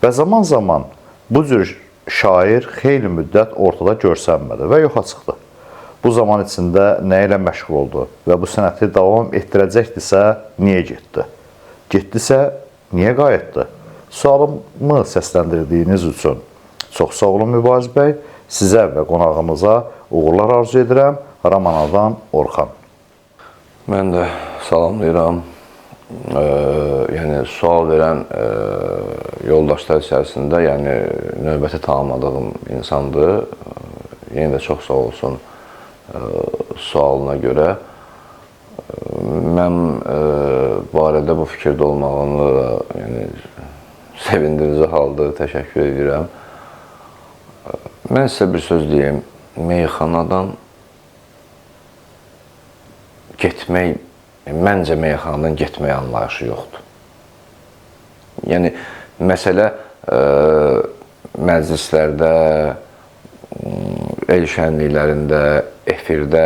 Və zaman-zaman bu cür şair xeyli müddət ortada görsənmədi və yoxa çıxdı. Bu zaman içində nə ilə məşğul oldu və bu sənəti davam etdirəcəkdirsə, niyə getdi? Getdisə, niyə qayıtdı? Sualımı səsləndirdiyiniz üçün çox sağ olun Mübariz bəy. Sizə və qonağımıza uğurlar arzu edirəm. Ramanadan Orxan. Mən də salamlayıram. Yəni sual verən yoldaşlar içərisində, yəni növbəti tanımadığım insandır. Yenə də çox sağ olsun sualına görə. Mən barədə bu fikirdə olmağını da yəni, sevindirici haldır, təşəkkür edirəm. Mən sizə bir söz deyim, meyxanadan getmək, məncə meyxanadan getmək anlayışı yoxdur. Yəni, məsələ məclislərdə, el şənliklərində, efirdə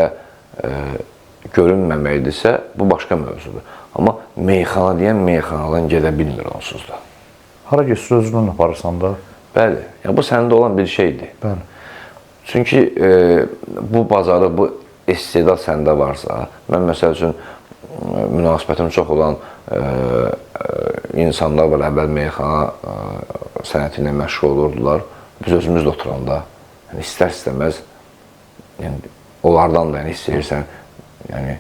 görünməməkdirsə, bu başqa mövzudur. Amma meyxana deyən meyxanadan gedə bilmir onsuz da. Hara geçir özünü aparırsan da? Bəli, yəni, bu səndə olan bir şeydir. Bəli. Çünki bu bazarı, bu istedad səndə varsa, mən məsəl üçün münasibətim çox olan insanlar var, əvvəl meyxana sənəti ilə məşğul olurdular. Biz özümüz də oturanda, yəni, istər-istəməz, yəni, onlardan da yəni, istəyirsən, yəni,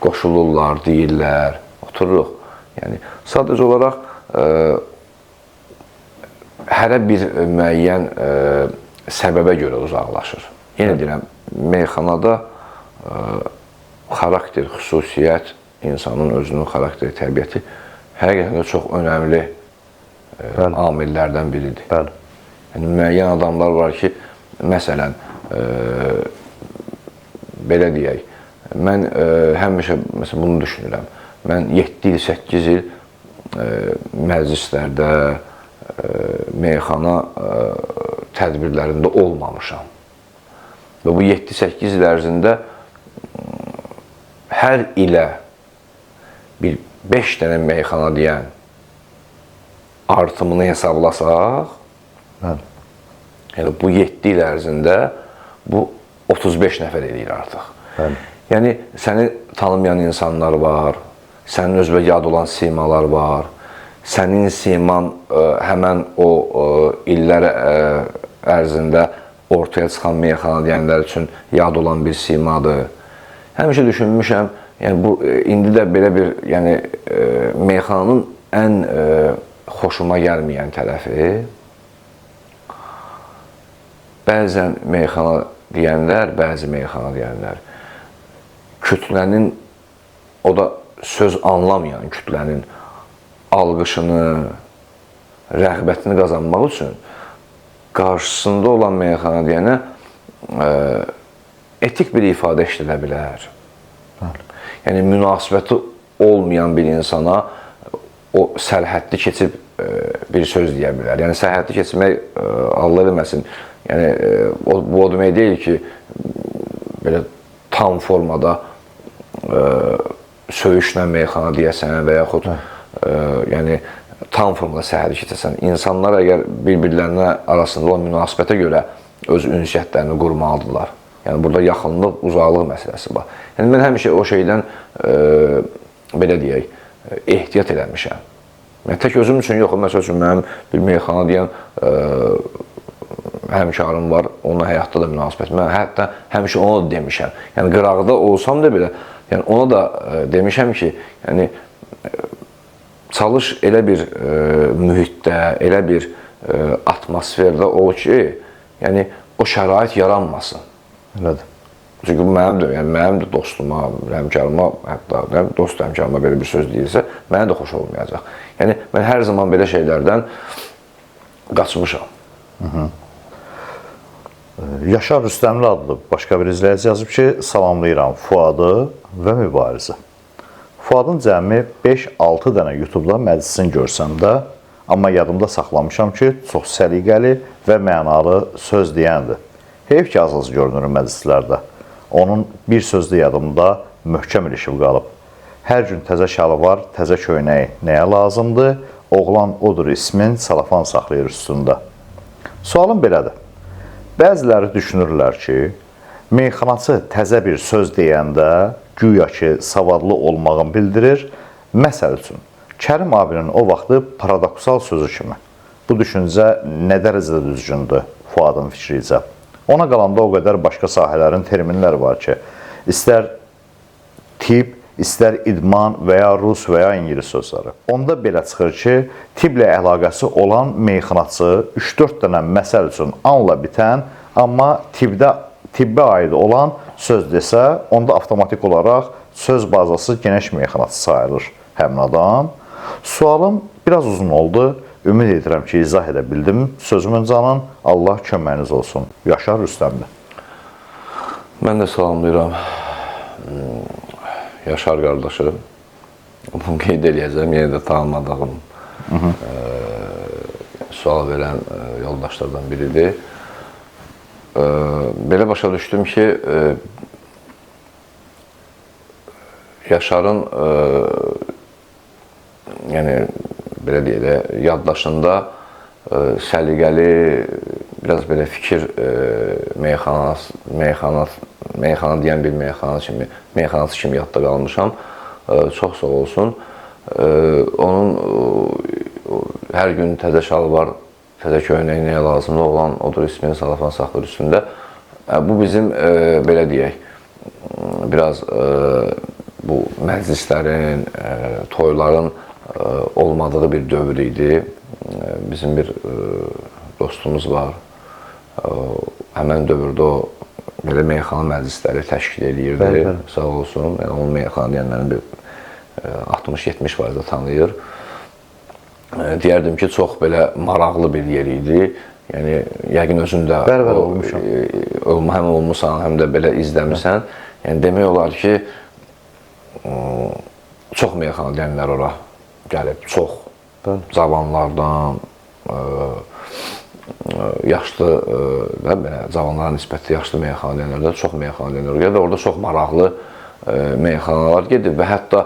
qoşulurlar, deyirlər, otururuq. Yəni, sadəcə olaraq hərə bir müəyyən səbəbə görə uzaqlaşır. Yenə deyirəm, meyxanada xarakter, xüsusiyyət, insanın özünün xarakteri, təbiəti həqiqətən də çox önəmli amillərdən biridir. Bəli. Yəni, müəyyən adamlar var ki, məsələn, belə deyək, mən həmişə bunu düşünürəm. Mən 7 il, 8 il məclislərdə, meyxana tədbirlərində olmamışam. Və bu 7-8 il ərzində hər ilə bir 5 dənə meyxana deyən artımını hesablasaq, yəni bu 7 il ərzində bu 35 nəfər edir artıq. Bəli. Yəni, səni tanımayan insanlar var, sənin özünə yad olan simalar var, sənin siman həmən o illər ərzində ortaya çıxan meyxana deyənlər üçün yad olan bir simadır. Həmişə düşünmüşəm, yəni bu indi də belə bir, yəni meyxananın ən xoşuma gəlməyən tərəfi, bəzən meyxana deyənlər, bəzi meyxana deyənlər, kütlənin, o da söz anlamayan kütlənin alqışını, rəğbətini qazanmaq üçün qarşısında olan meyxana deyənə etik bir ifadə işlədə bilər. Yəni, münasibəti olmayan bir insana o sərhəddi keçib bir söz deyə bilər. Yəni, sərhəddi keçmək, Allah eləməsin, yəni, bu o demək deyil ki, belə tam formada söyüşlə meyxana deyəsən və yaxud yəni, tam formada sərhədi keçəsən. İnsanlar əgər bir-birlərinə arasında olan münasibətə görə öz ünsiyyətlərini qurmalıdırlar. Yəni, burada yaxınlıq, uzaqlıq məsələsi var. Yəni, mən həmişə o şeydən, belə deyək, ehtiyat eləmişəm. Yəni, tək özüm üçün yox, məsəl üçün, mənim bir meyxana deyən həmkarım var, onunla həyatda da münasibət. Mən hətta həmişə ona da demişəm. Yəni, qıraqda olsam da belə, yəni, ona da demişəm ki, yəni, çalış elə bir mühitdə, elə bir atmosferdə ol ki, yəni, o şərait yaranmasın. Elədir. Çünki bu mənim də dostuma, həmkarıma, hətta dost həmkarıma belə bir söz deyilsə, mənə də xoş olmayacaq. Yəni, mən hər zaman belə şeylərdən qaçmışam. Yaşar Rüstəmli adlı başqa bir izləyici yazıb ki, salamlayıram Fuadı və Mübarizə. Fuadın cəmi 5-6 dənə YouTube-da məclisini görsəm də, amma yadımda saxlamışam ki, çox səliqəli və mənalı söz deyəndir. Heyf ki, az görünür məclislərdə. Onun bir sözü yadımda möhkəm ilişib qalıb. Hər gün təzə şalvar, təzə köynəyi nəyə lazımdır? Oğlan odur ismin, salafan saxlayır üstündə. Sualım belədir. Bəziləri düşünürlər ki, meyxanaçı təzə bir söz deyəndə güya ki, savadlı olmağını bildirir. Məsəl üçün, Kərim abinin o vaxtı paradoksal sözü kimi. Bu düşüncə nə dərəcədə düzgündür Fuadın fikricə? Ona qalanda o qədər başqa sahələrin terminləri var ki, istər tip, istər idman və ya rus və ya ingilis sözləri. Onda belə çıxır ki, tiblə əlaqəsi olan meyxanaçı 3-4 dənə məsəl üçün anla bitən, amma tibbə aid olan söz desə, onda avtomatik olaraq söz bazası geniş meyxanaçı sayılır həmin adam. Sualım biraz uzun oldu. Ümid edirəm ki, izah edə bildim. Sözümün canın, Allah köməyiniz olsun. Yaşar Rüstəmli. Mən də salamlayıram Yaşar qardaşım. Bunu qeyd eləyəcəm, yenə də tanımadığım sual verən yoldaşlardan biridir. Belə başa düşdüm ki, Yaşarın yəni belə deyək, yaddaşında səliqəli, biraz belə fikir meyxana deyən bir meyxanası kimi yadda qalmışam. Çox sağ olsun. Onun hər gün təzə şalvar, təzə köynəyi nəyə lazımdır olan odur ismini salafan saxlayır üstündə. Bu bizim belə deyək, biraz bu məclislərin, toyların olmadığı bir dövr idi. Bizim bir dostumuz var. Həmən dövrdə o belə meyxana məclisləri təşkil edirdi. Bəli. Sağ olsun. Yəni, onun meyxana deyənlərini bir 60-70% tanıyır. Deyərdim ki, çox belə maraqlı bir yer idi. Yəni, yəqin özündə həm olmusan, həm də belə izləmirsən. Yəni, demək olar ki, çox meyxana deyənlər ora gəlib, çox cavanlardan, yaşlı və cavanlara nisbətdə yaşlı meyxana deyənlərdən çox meyxana deyənlər gedir. Orada çox maraqlı meyxanalar gedir və hətta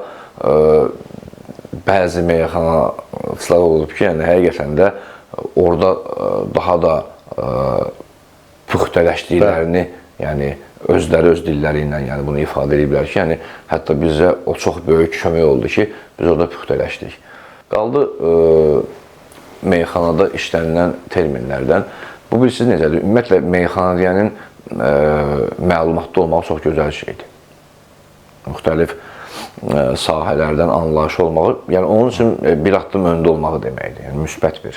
bəzi meyxanaçılar olub ki, yəni həqiqətən də orada daha da püxtələşdiklərini, yəni özləri öz dilləri ilə yəni bunu ifadə ediblər ki, yəni hətta bizə o çox böyük kömək oldu ki, biz orada püxtələşdik. Qaldı meyxanada işlənilən terminlərdən. Bu bilirsiniz necədir? Ümumiyyətlə, meyxanadiyənin məlumatda olmağı çox gözəl şeydir. Müxtəlif sahələrdən anlayışı olmağı, yəni onun üçün bir addım öndə olmağı deməkdir. Yəni müsbət bir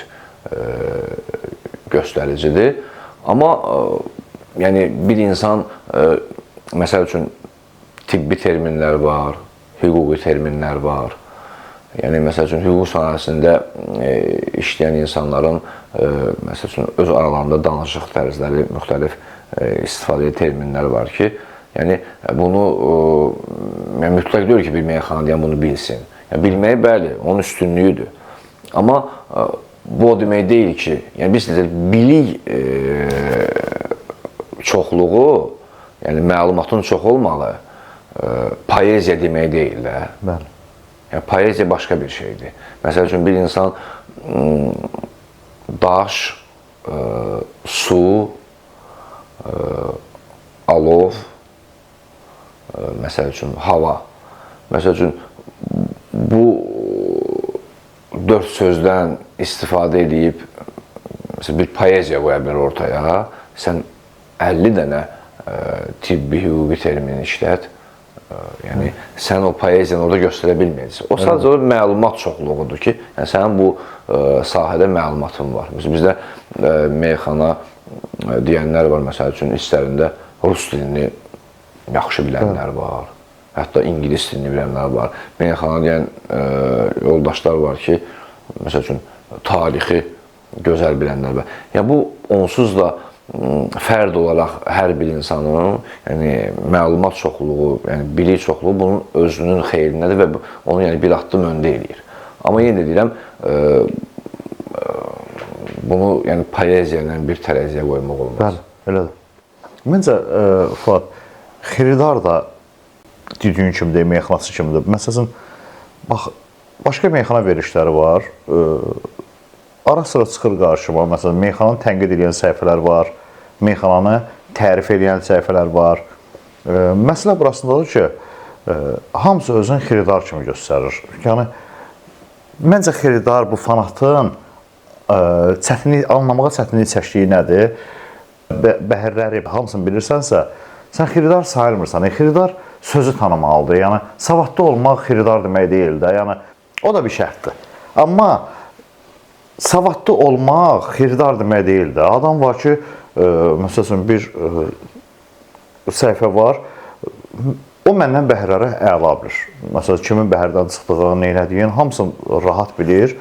göstəricidir. Amma yəni bir insan, məsəl üçün tibbi terminlər var, hüquqi terminlər var. Yəni, məsəl üçün, hüquq sahəsində işləyən insanların, məsəl üçün, öz aralarında danışıq tərzləri, müxtəlif istifadəli terminlər var ki, yəni, bunu mütləq deyil ki, bir meyxana deyən bunu bilsin. Yəni, bilmək, bəli, onun üstünlüyüdür. Amma bu o demək deyil ki, yəni, biz bilik çoxluğu, yəni, məlumatın çox olmalı, poeziya demək deyil də. Bəli. Yəni, poeziya başqa bir şeydir. Məsəl üçün, bir insan daş, su, alov, məsəl üçün, hava. Məsəl üçün, bu 4 sözdən istifadə edib bir poeziya qoya bilər ortaya. Sən 50 dənə tibbi, hüquqi termini işlət. Yəni, sən o poeziyanı orada göstərə bilməyəcəksən. O sadəcə məlumat çoxluğudur ki, yəni, sənin bu sahədə məlumatın var. Bizdə meyxana deyənlər var, məsəl üçün, istərində rus dilini yaxşı bilənlər var, hətta ingilis dilini bilənlər var. Meyxana deyən yoldaşlar var ki, məsəl üçün, tarixi gözəl bilənlər var. Yəni, bu onsuz da fərd olaraq hər bir insanın, yəni məlumat çoxluğu, yəni bilik çoxluğu bunun özünün xeyrinədir və onu yəni bir addım öndə eləyir. Amma yenə də deyirəm, bunu yəni poeziya ilə bir tərəziyə qoymaq olmaz. Bəli, elədir. Məncə Fuad, xiridar da dediyin kimidir, meyxanaçı kimidir. Məsələn, bax, başqa meyxana verişləri var. Ara sıra çıxır qarşıma. Məsələn, meyxananı tənqid edən səhifələr var, meyxananı tərif edən səhifələr var. Məsələ burasındadır ki, hamısı özünü xiridar kimi göstərir. Yəni, məncə xiridar bu fanatın anlamağa çətinlik çəkdiyi nədir? Bəhirləri hamısını bilirsənsə, sən xiridar sayılmırsan. Xiridar sözü tanımalıdır. Yəni, savadlı olmaq xiridar demək deyil də. Yəni, o da bir şərtdir. Amma savadlı olmaq xiridar demək deyil də. Adam var ki, məsələn, bir səhifə var, o məndən bəhirləri əla bilir. Məsələn, kimin bəhirdən çıxdığını, neylədiyini hamısını rahat bilir.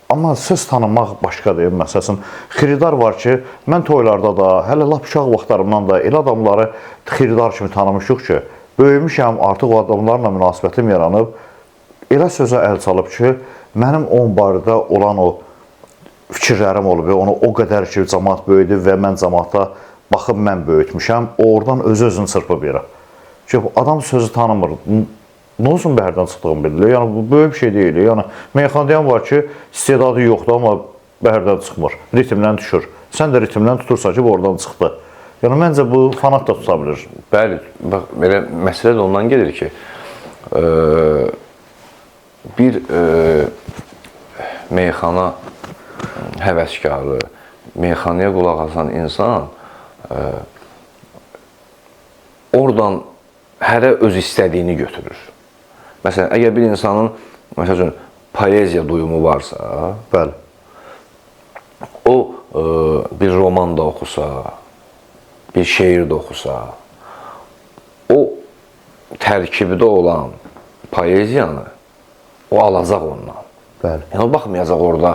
Amma söz tanımaq başqadır. Məsələn, xiridar var ki, mən toylarda da, hələ lap uşaq vaxtlarımdan da elə adamları xiridar kimi tanımışıq ki, böyümüşəm, artıq o adamlarla münasibətim yaranıb, elə sözə əl çalıb ki, mənim onun barədə olan o fikirlərim olub, onu o qədər ki, cəmaat böyüdü və mən cəmaata baxıb mən böyütmüşəm, oradan özünü çırpıb yerə. Ki, adam sözü tanımır. Nə olsun bəhərdən çıxdığını bilir. Yəni, bu böyük bir şey deyil. Yəni, meyxanadan var ki, istedadı yoxdur, amma bəhərdən çıxmır. Ritmdən düşür. Sən də ritmdən tutursan ki, bu oradan çıxdı. Yəni, məncə bu fanat da tuta bilir. Bəli, bax, belə məsələ də ondan gedir ki, bir meyxana həvəskarı, meyxanaya qulaq asan insan oradan hərə öz istədiyini götürür. Məsələn, əgər bir insanın, məsələn, poeziya duyumu varsa, bəli, o bir roman da oxusa, bir şeir də oxusa, o tərkibdə olan poeziyanı o alacaq ondan. bəli. Yəni, o baxmayacaq orada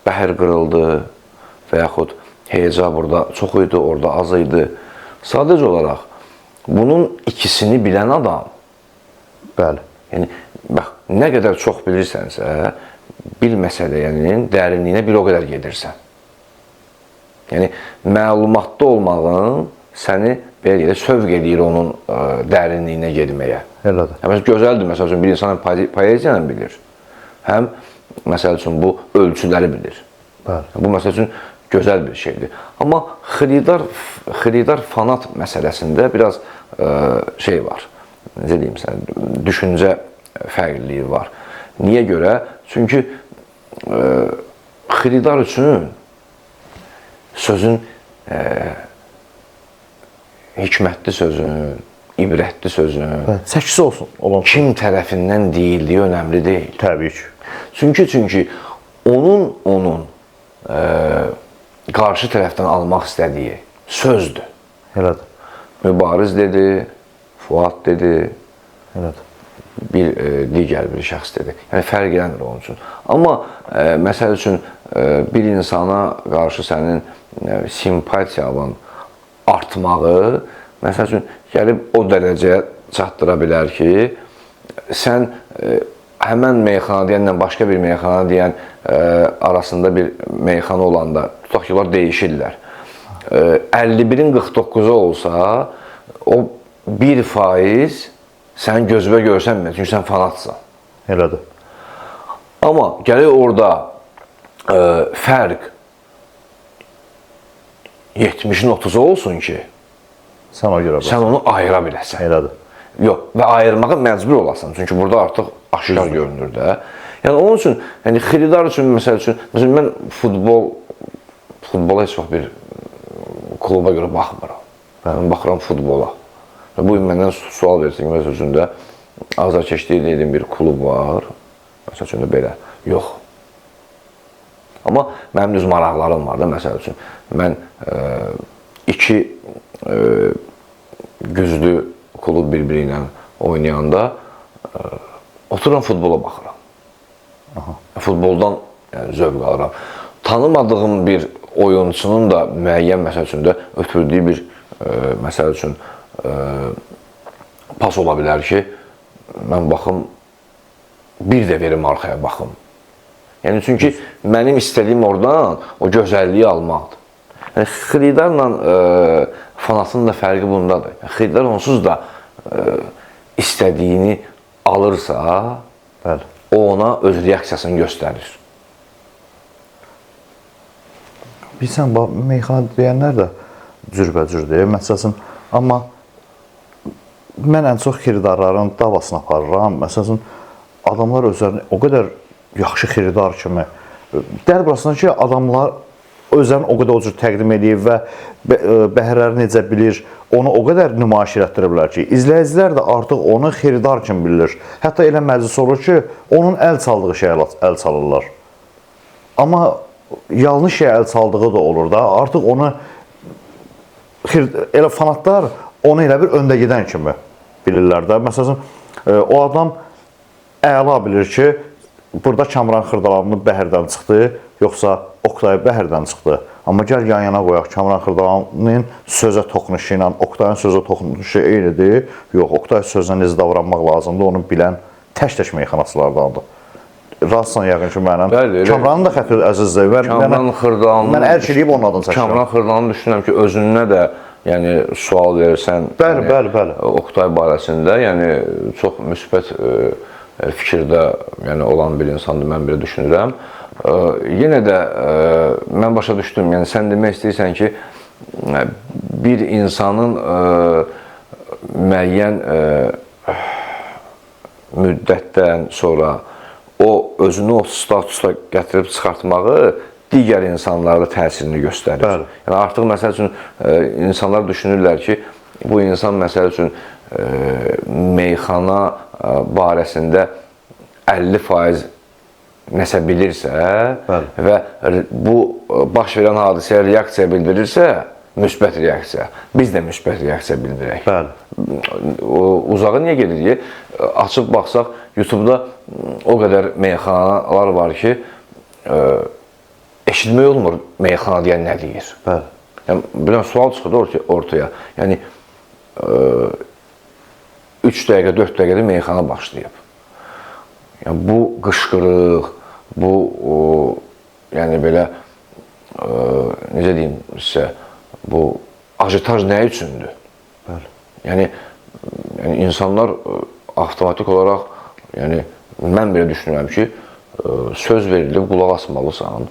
bəhər qırıldı və yaxud heyeca burada çox idi, orada az idi. Sadəcə olaraq bunun ikisini bilən adam, Bəli. yəni, bax, nə qədər çox bilirsənsə, bir məsələnin dərinliyinə bir o qədər gedirsən. Yəni, məlumatlı olmağın səni belə sövq edir onun dərinliyinə getməyə. Elədir. Məsələn, gözəldir, məsəl üçün, bir insan poeziyanı bilir, həm, məsəl üçün, bu ölçüləri bilir. Bəli. Bu, məsəl üçün, gözəl bir şeydir. Amma xiridar fanat məsələsində biraz şey var. Necə deyim sən, düşüncə fərqliliyi var. Niyə görə? Çünki xiridar üçün sözün hikmətli sözün, ibrətli sözün, Çəkisi olsun. kim tərəfindən deyildiyi önəmli deyil. Təbii ki. Çünki onun qarşı tərəfdən almaq istədiyi sözdür. Elədir. Mübariz dedi, Fuad dedi, Elədir. bir digər bir şəxs dedi. Yəni, fərq eləmir onun üçün. Amma, məsəl üçün, bir insana qarşı sənin simpatiyanın artmağı, məsəl üçün, gəlib o dərəcəyə çatdıra bilər ki, sən həmən meyxana deyənlə başqa bir meyxana deyən arasında bir meyxana olanda, tutaq ki, onlar dəyişirlər. 51-in 49-u olsa, o 1% sən gözübə görsənmir, çünki sən fanatsan. Elədir. Amma gəlir orada fərq 70-in 30-u olsun ki, Sən o görə bax. sən onu ayıra biləsən. Elədir. Yox, və ayırmağa məcbur olasan, çünki burada artıq aşkar görünür də. Yəni, onun üçün, yəni, xiridar üçün, məsəl üçün, mən futbola heç vaxt bir kluba görə baxmıram. Mən baxıram futbola. Bu gün məndən sual versin ki, məsəl üçün də azarkeşlik dediyim bir klub var. Məsəl üçün də belə. Yox. Amma mənim öz maraqlarım var da, məsəl üçün. Mən iki güclü klub bir-biri ilə oynayanda otururam futbola baxıram. Futboldan zövq alıram. Tanımadığım bir oyunçunun da müəyyən məsəl üçün də ötürdüyü bir məsəl üçün pas ola bilər ki, mən baxım bir də verim arxaya baxım. Yəni çünki mənim istədiyim oradan o gözəlliyi almaqdır. Yəni xiridarla fanatın da fərqi bundadır. Yəni, xidar onsuz da istədiyini alırsa, Bəli. o ona öz reaksiyasını göstərir. Bilirsən, meyxana deyənlər də cürbəcürdür, məsələn, amma mən ən çox xiridarların davasını aparıram. Məsələn, adamlar özlərini o qədər yaxşı xiridar kimi dər burasına ki, adamlar özlərini o qədər o cür təqdim edib və bəhərləri necə bilir, onu o qədər nümayiş etdiriblər ki, izləyicilər də artıq onu xiridar kimi bilir. Hətta elə məclis olur ki, onun əl çaldığı şeyə əl çalırlar. Amma yanlış şey əl çaldığı da olur da, artıq onu elə fanatlar onu elə bir öndə gedən kimi bilirlər də. Məsələn, o adam əla bilir ki, burada Kamran Xırdalanlı Bəhərdən çıxdı, yoxsa Oktay Bəhərdən çıxdı. Amma gəl yan-yana qoyaq, Kamran Xırdalanın sözə toxunuşu ilə Oktayın sözə toxunuşu eynidir. Yox, Oktay sözlə necə davranmaq lazımdır, onu bilən tək-tək meyxanaçılardandır. Rastsan yəqin ki, mənə. Kamranın da xətti əzizdir. Kamran Xırdalanın... Mən ərk eləyib onun adını çəkirəm. Kamran Xırdalanın düşünürəm ki, özünə də sual verirsən. Bəli. Oktay barəsində, çox müsbət fikirdə olan bir insandır, mən belə düşünürəm. Yenə də mən başa düşdüm, sən demək istəyirsən ki, bir insanın müəyyən müddətdən sonra o özünü o statusla gətirib çıxartmağı digər insanlarda təsirini göstərir. Artıq məsəl üçün insanlar düşünürlər ki, bu insan məsəl üçün meyxana barəsində 50% nəsə bilirsə və bu baş verən hadisəyə reaksiya bildirirsə, müsbət reaksiya. Biz də müsbət reaksiya bildirək. Uzağı niyə gedirik? Açıb baxsaq, YouTube-da o qədər meyxanalar var ki, eşitmək olmur meyxana deyən nə deyir. Bir sual çıxır ortaya. Yəni, 3 dəqiqə, 4 dəqiqədə meyxana başlayıb. Bu qışqırıq, bu, belə, necə deyim sizə, bu ajitaj nə üçündür? Yəni, insanlar avtomatik olaraq, mən belə düşünürəm ki, söz verilib, qulaq asmalısan,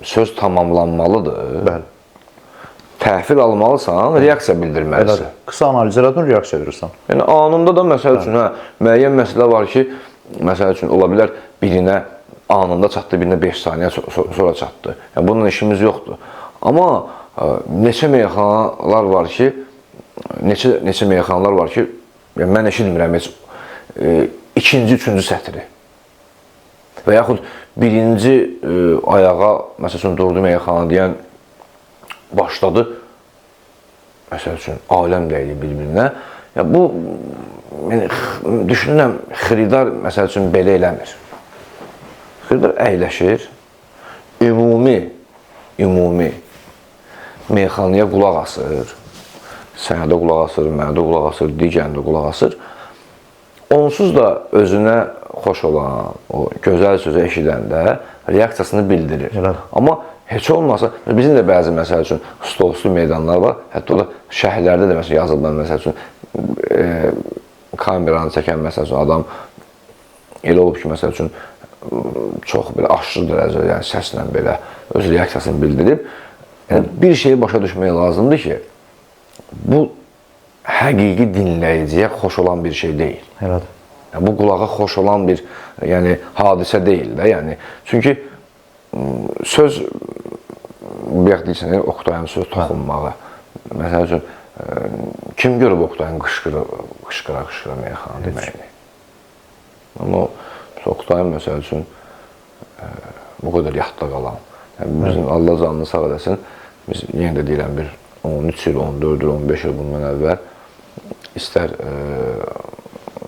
söz tamamlanmalıdır. Təhvil almalısan, reaksiya bildirməlisən. Qısa analiz elədin, reaksiya verirsən. Yəni, anında da məsəl üçün, müəyyən məsələ var ki, məsəl üçün, ola bilər birinə anında çatdı, birinə 5 saniyə sonra çatdı. Yəni, bunun işimiz yoxdur. Amma neçə meyxanalar var ki, mən eşitmirəm heç ikinci, üçüncü sətri. Və yaxud birinci ayağa, məsəl üçün, durdu meyxana deyən başladı, məsəl üçün, aləm dəydi bir-birinə. Bu, düşünürəm, xiridar, məsəl üçün, belə eləmir. Xiridar əyləşir, ümumi meyxanaya qulaq asır, sənə də qulaq asır, mənə də qulaq asır, digərinə də qulaq asır. Onsuz da özünə xoş olan, o gözəl sözü eşidəndə reaksiyasını bildirir. Amma heç olmasa, bizim də bəzi, məsəl üçün, stolüstü meydanlar var. Hətta orada şəhərlərdə də yazıldan, məsəl üçün, kameranı çəkən, məsəl üçün, adam elə olub ki, məsəl üçün, çox belə aşırı dərəcədə, yəni səslə belə öz reaksiyasını bildirib. Bir şeyi başa düşmək lazımdır ki, bu həqiqi dinləyiciyə xoş olan bir şey deyil. Bu qulağa xoş olan bir hadisə deyil də. Çünki söz, bayaq deyirsən, Oktayın söz toxunmağı. Məsəl üçün, kim görüb Oktayın qışqıra meyxana deməyini? Amma Oktayın, məsəl üçün, bu qədər yadda qalan. Bizim Allah canını sağ edəsin, biz yenə də deyiləm bir 13 il, 14 il, 15 il bundan əvvəl istər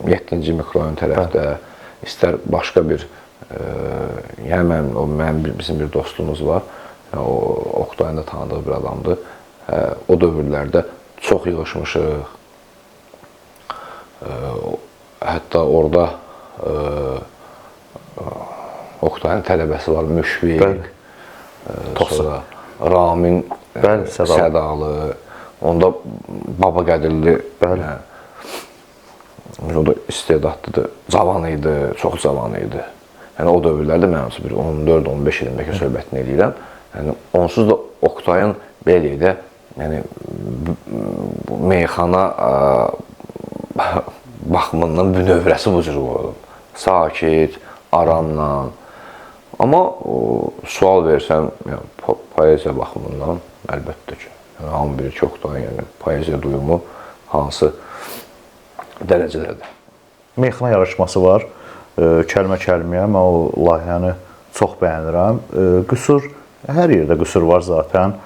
7-ci mikrorayon tərəfdə, istər başqa bir, bizim bir dostumuz var, O Oktayın da tanıdığı bir adamdır. O dövrlərdə çox yığışmışıq. Hətta orada Oktayın tələbəsi var, Müşfiq, sonra Ramin Sədalı, onda Baba Qədirli, o da istedadlıdır, cavan idi, çox cavan idi. Yəni o dövrlərdə mən bir 14-15 ilin bəlkə söhbətini eləyirəm. Yəni onsuz da Oktayın belə deyək də, yəni meyxana baxımından bünövrəsi bu cür qoyulub. Sakit, aramla. Amma sual versəm, yəni, poeziya baxımından əlbəttə ki, hamı bilir ki, Oktayın yəni, poeziya duyumu hansı dərəcədədir. Meyxana yarışması var. Kəlmə-kəlməyə mən o layihəni çox bəyənirəm. Qüsur, hər yerdə qüsur var zaten.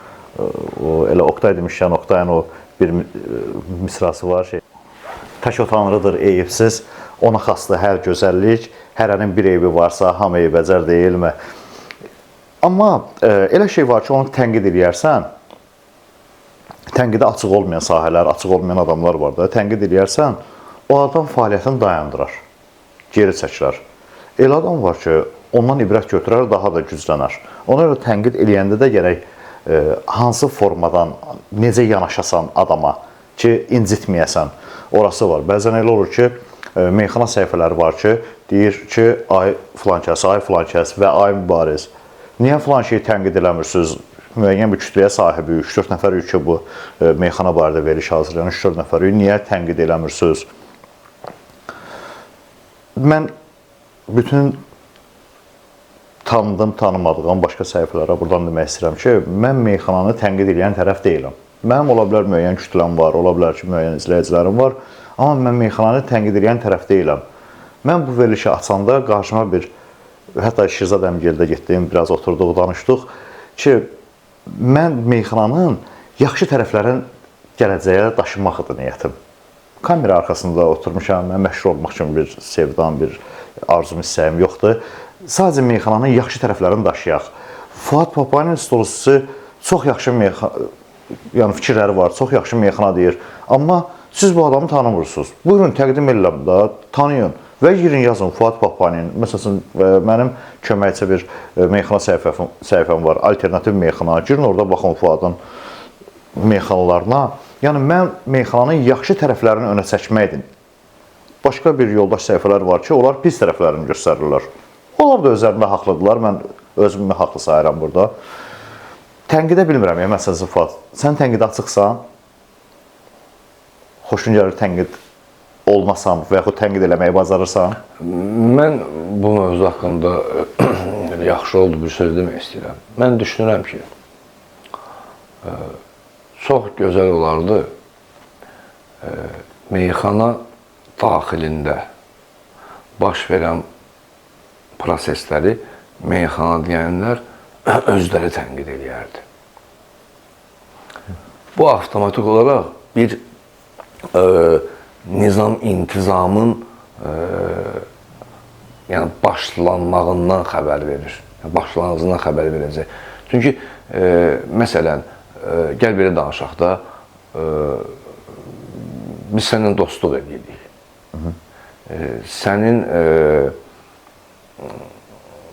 Elə Oktay demişkən, Oktayın o bir misrası var şey. Tək o tanrıdır eyibsiz, ona xasdır hər gözəllik, hərənin bir eybi varsa, hamı eybəcər deyilmi? Amma elə şey var ki, onu tənqid edərsən, tənqidə açıq olmayan sahələr, açıq olmayan adamlar var da, tənqid edərsən, o adam fəaliyyətini dayandırar, geri çəkilər. Elə adam var ki, ondan ibrət götürər, daha da güclənər. Ona görə tənqid eləyəndə də gərək hansı formadan, necə yanaşasan adama ki, incitməyəsən, orası var. Bəzən elə olur ki, meyxana səhifələri var ki, deyir ki, ay filan kəs və ay mübariz. Niyə filan şeyi tənqid eləmirsiniz? Müəyyən bir kütləyə sahibi, 3-4 nəfərik ki, bu meyxana barədə veriş hazırlayan 3-4 nəfərik, niyə tənqid eləmirsiniz? Mən bütün tanımadığım başqa səhifələrə buradan demək istəyirəm ki, mən meyxananı tənqid edən tərəf deyiləm. Mənim ola bilər müəyyən kütləm var, ola bilər ki, müəyyən izləyicilərim var, amma mən meyxananı tənqid edən tərəf deyiləm. Mən bu verilişi açanda qarşıma bir, hətta Şirzad Əmgildə getdim, biraz oturduq, danışdıq ki, mən meyxananın yaxşı tərəflərin gələcəyə daşınmaqdır niyyətim. Kamera arxasında oturmuşam, mən məşhur olmaq üçün bir sevdam, bir arzum, istəyim yoxdur. Sadəcə meyxananın yaxşı tərəflərini daşıyaq. Fuad Papanin stolçusu çox yaxşı fikirləri var, çox yaxşı meyxana deyir. Amma siz bu adamı tanımırsınız. Buyurun, təqdim edirəm da, tanıyın və girin, yazın Fuad Papanin. Məsələn, mənim köməkçi bir meyxana səhifəm var, alternativ meyxana. Girin orada baxın Fuadın meyxanalarına. Yəni, mən meyxananın yaxşı tərəflərini önə çəkməkdir. Başqa bir yoldaş səhifələr var ki, onlar pis tərəflərini göstərirlər. Onlar da özlərində haqlıdırlar, mən özümü haqlı sayıram burada. Tənqidə bilmirəm, məsələn, Fuad, sən tənqidə açıqsan, xoşun gəlir tənqid olmasan və yaxud tənqid eləməyi bacarırsan? Mən bu mövzu haqqında yaxşı oldu bir söz demək istəyirəm. Mən düşünürəm ki, çox gözəl olardı meyxana daxilində baş verən prosesləri meyxana deyənlər özləri tənqid eləyərdi. Bu avtomatik olaraq bir nizam-intizamın yəni başlanmağından xəbər verir. Başlanğıcından xəbər verəcək. Çünki, məsələn, gəl belə danışaq da, biz səninlə dostluq edirik. Sənin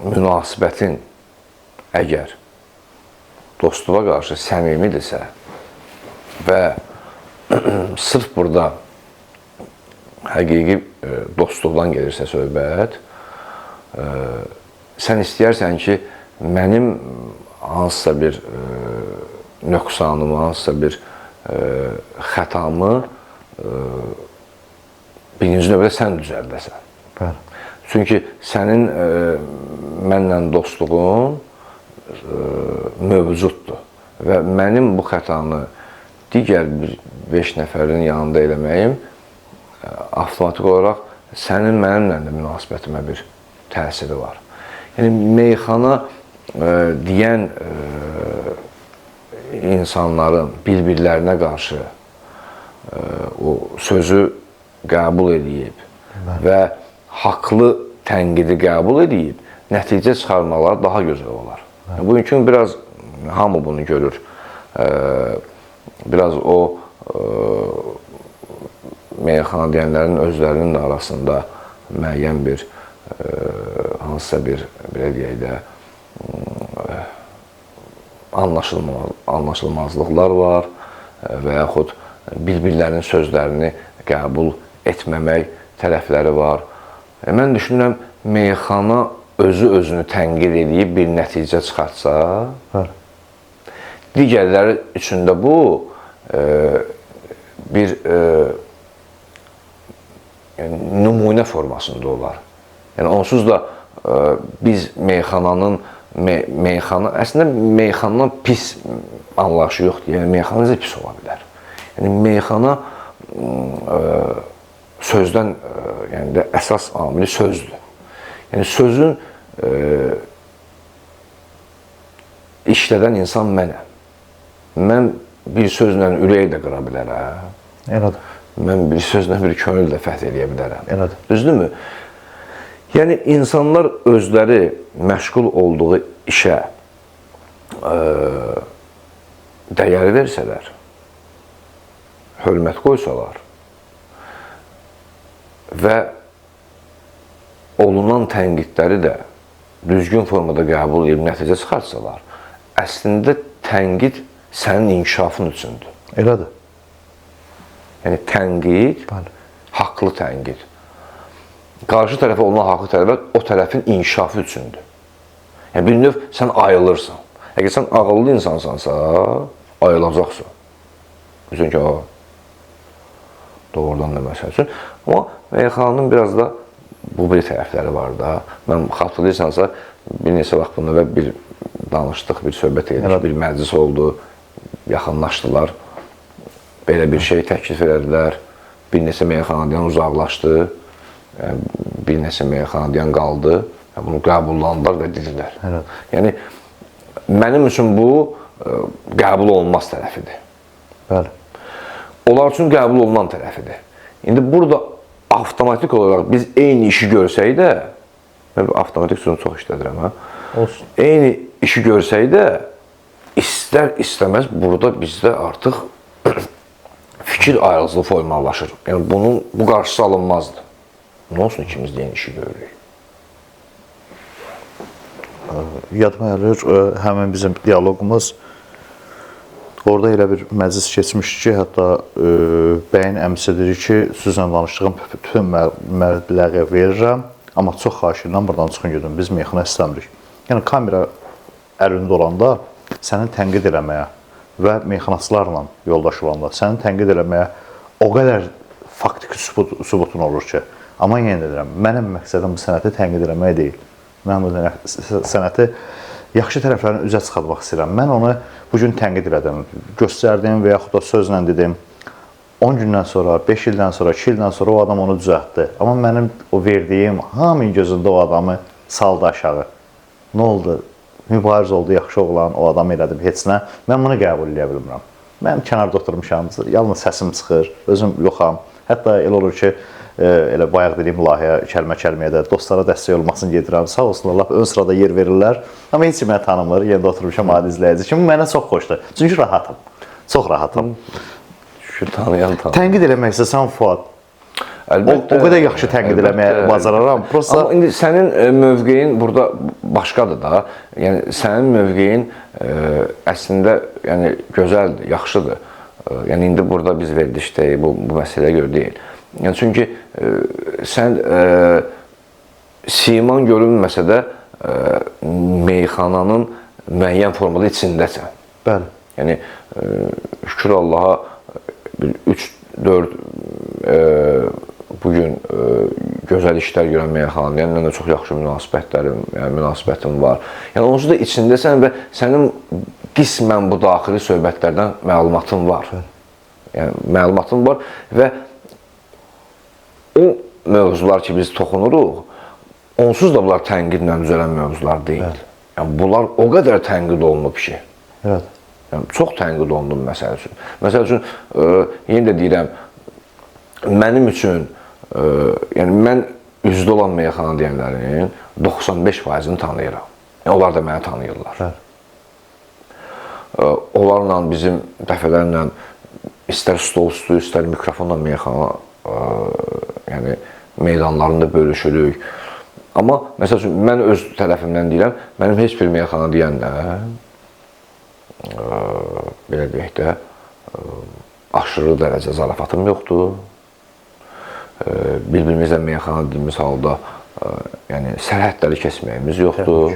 münasibətin əgər dostluğa qarşı səmimidirsə və sırf burada həqiqi dostluqdan gelirsə söhbət, sən istəyərsən ki, mənim hansısa bir nöqsanımı, hansısa bir xətamı birinci növbədə sən düzəldəsən. Bəli. Çünki sənin mənlə dostluğun mövcuddur və mənim bu xətanı digər bir 5 nəfərin yanında eləməyim avtomatik olaraq sənin mənimlə də münasibətimə bir təsiri var. Yəni, meyxana deyən insanların bir-birlərinə qarşı o sözü qəbul edib və haqlı tənqidi qəbul edib, nəticə çıxarmalar daha gözəl olar. Bugünkü biraz Hamı bunu görür. Biraz o meyxana deyənlərin özlərinin də arasında müəyyən bir hansısa bir belə deyək də anlaşılmazlıqlar var və yaxud bir-birlərinin sözlərini qəbul etməmək tərəfləri var. Mən düşünürəm, meyxana özünü tənqid edib bir nəticə çıxartsa, digərləri üçün də bu bir nümunə formasında olar. Yəni, onsuz da biz əslində meyxana pis anlayışı yoxdur. Yəni, meyxana necə pis ola bilər? Yəni, meyxana sözdən, yəni də əsas amili sözdür. Yəni, sözün işlədən insan mənəm. Mən bir sözlə ürək də qıra bilərəm. Elədir. Mən bir sözlə bir könül də fəth edə bilərəm. Elədir. Düzdürmü? Yəni, insanlar özləri məşğul olduğu işə dəyər versələr, hörmət qoysalar və olunan tənqidləri də düzgün formada qəbul edib nəticə çıxartsalar, əslində tənqid sənin inkişafın üçündür. Elədir. Yəni, tənqid, haqlı tənqid. Qarşı tərəfə olunan haqlı tərəfə o tərəfin inkişafı üçündür. Yəni, bir növ sən ayılırsan. Əgər sən ağıllı insansansa, ayılacaqsan. Üçün ki, doğrudan da məsəl üçün. Amma meyxananın biraz da bu bir tərəfləri var da. Mən xatırlayırsansa, bir neçə vaxt bununla bir danışdıq, bir söhbət edik, bir məclis oldu, yaxınlaşdılar. Belə bir şey təklif edədilər. Bir neçə meyxanadan uzaqlaşdı, bir neçə meyxanadan qaldı. Bunu qəbullandılar və dedilər. Yəni, mənim üçün bu qəbul olunmaz tərəfidir. Bəli. Onlar üçün qəbul olunan tərəfidir. İndi burada avtomatik olaraq biz eyni işi görsək də, mən avtomatik sözünü çox işlədirəm, olsun. Eyni işi görsək də, istər-istəməz burada bizdə artıq fikir ayrılığı formalaşır. Yəni, bu qarşısı alınmazdır. Nə olsun ikimiz də eyni işi görürük? Yadıma gəlir, həmin bizim dialoqumuz orada elə bir məclis keçmişdi ki, hətta bəyin əmsi dedi ki, sizlə danışdığım bütün məbləği verirəm, amma çox xahiş edirəm, buradan çıxın gedin, biz meyxana istəmirik. Yəni, kamera əlində olanda səni tənqid eləməyə və meyxanaçılarla yoldaş olanda səni tənqid eləməyə o qədər faktiki sübutun olur ki, amma yenə deyirəm, mənim məqsədim bu sənəti tənqid eləmək deyil. Mən bu sənəti yaxşı tərəflərini üzə çıxartmaq istəyirəm. Mən onu bugün tənqid elədim, göstərdim və yaxud da sözlə dedim. 10 gündən sonra, 5 ildən sonra, 2 ildən sonra o adam onu düzəltdi. Amma mənim o verdiyim hamının gözündə o adamı saldı aşağı. Nə oldu? Mübariz oldu, yaxşı oğlan, o adamı elədim, heç nə. Mən bunu qəbul edə bilmirəm. Mən kənarda oturmuşam, yalnız səsim çıxır, özüm yoxam. Hətta elə olur ki, elə bayaq dediyim layihə, kəlmə-kəlməyə də dostlara dəstək olmasını gedirəm. Sağ olsunlar, lap ön sırada yer verirlər. Amma heç məni tanımır, yerdə oturmuşam adi izləyici kimi. Mənə çox xoşdur. Çünki rahatım. Çox rahatım. Şükür, tanıyan. Tənqid eləmək istəsən Fuad. Əlbəttə. O qədər yaxşı tənqid eləməyə bacararam. Amma indi sənin mövqeyin burada başqadır da. Yəni, sənin mövqeyin əslində gözəldir, yaxşıdır. Yəni, indi burada biz verilişdəyik, bu məsələyə görə deyil. Yəni, çünki sən siman görünməsə də meyxananın müəyyən formada içindəsən. Bəli. Yəni, şükür Allaha 3-4 bugün gözəl işlər görən meyxanayla da çox yaxşı münasibətim var. Yəni, onsuz da içindəsən və sənin qismən bu daxili söhbətlərdən məlumatın var. Yəni, məlumatın var və o mövzular ki, biz toxunuruq, onsuz da bunlar tənqidlə düzələn mövzular deyil. Yəni, bunlar o qədər tənqid olunub ki. Evet. Yəni, çox tənqid olunub məsəl üçün. Məsəl üçün, yenə də deyirəm, mənim üçün, yəni mən üzdə olan meyxana deyənlərin 95%-ni tanıyıram. Yəni, onlar da məni tanıyırlar. onlarla bizim dəfələrlə istər stol üstü, istər mikrofonla meyxana yəni meydanlarında bölüşürük. Amma məsəl üçün mən öz tərəfimdən deyirəm, mənim heç bir meyxana deyəndə belə deyək də aşırı dərəcə zarafatım yoxdur. Bir-birimizlə meyxana dediyimiz halda yəni sərhədləri keçməyimiz yoxdur.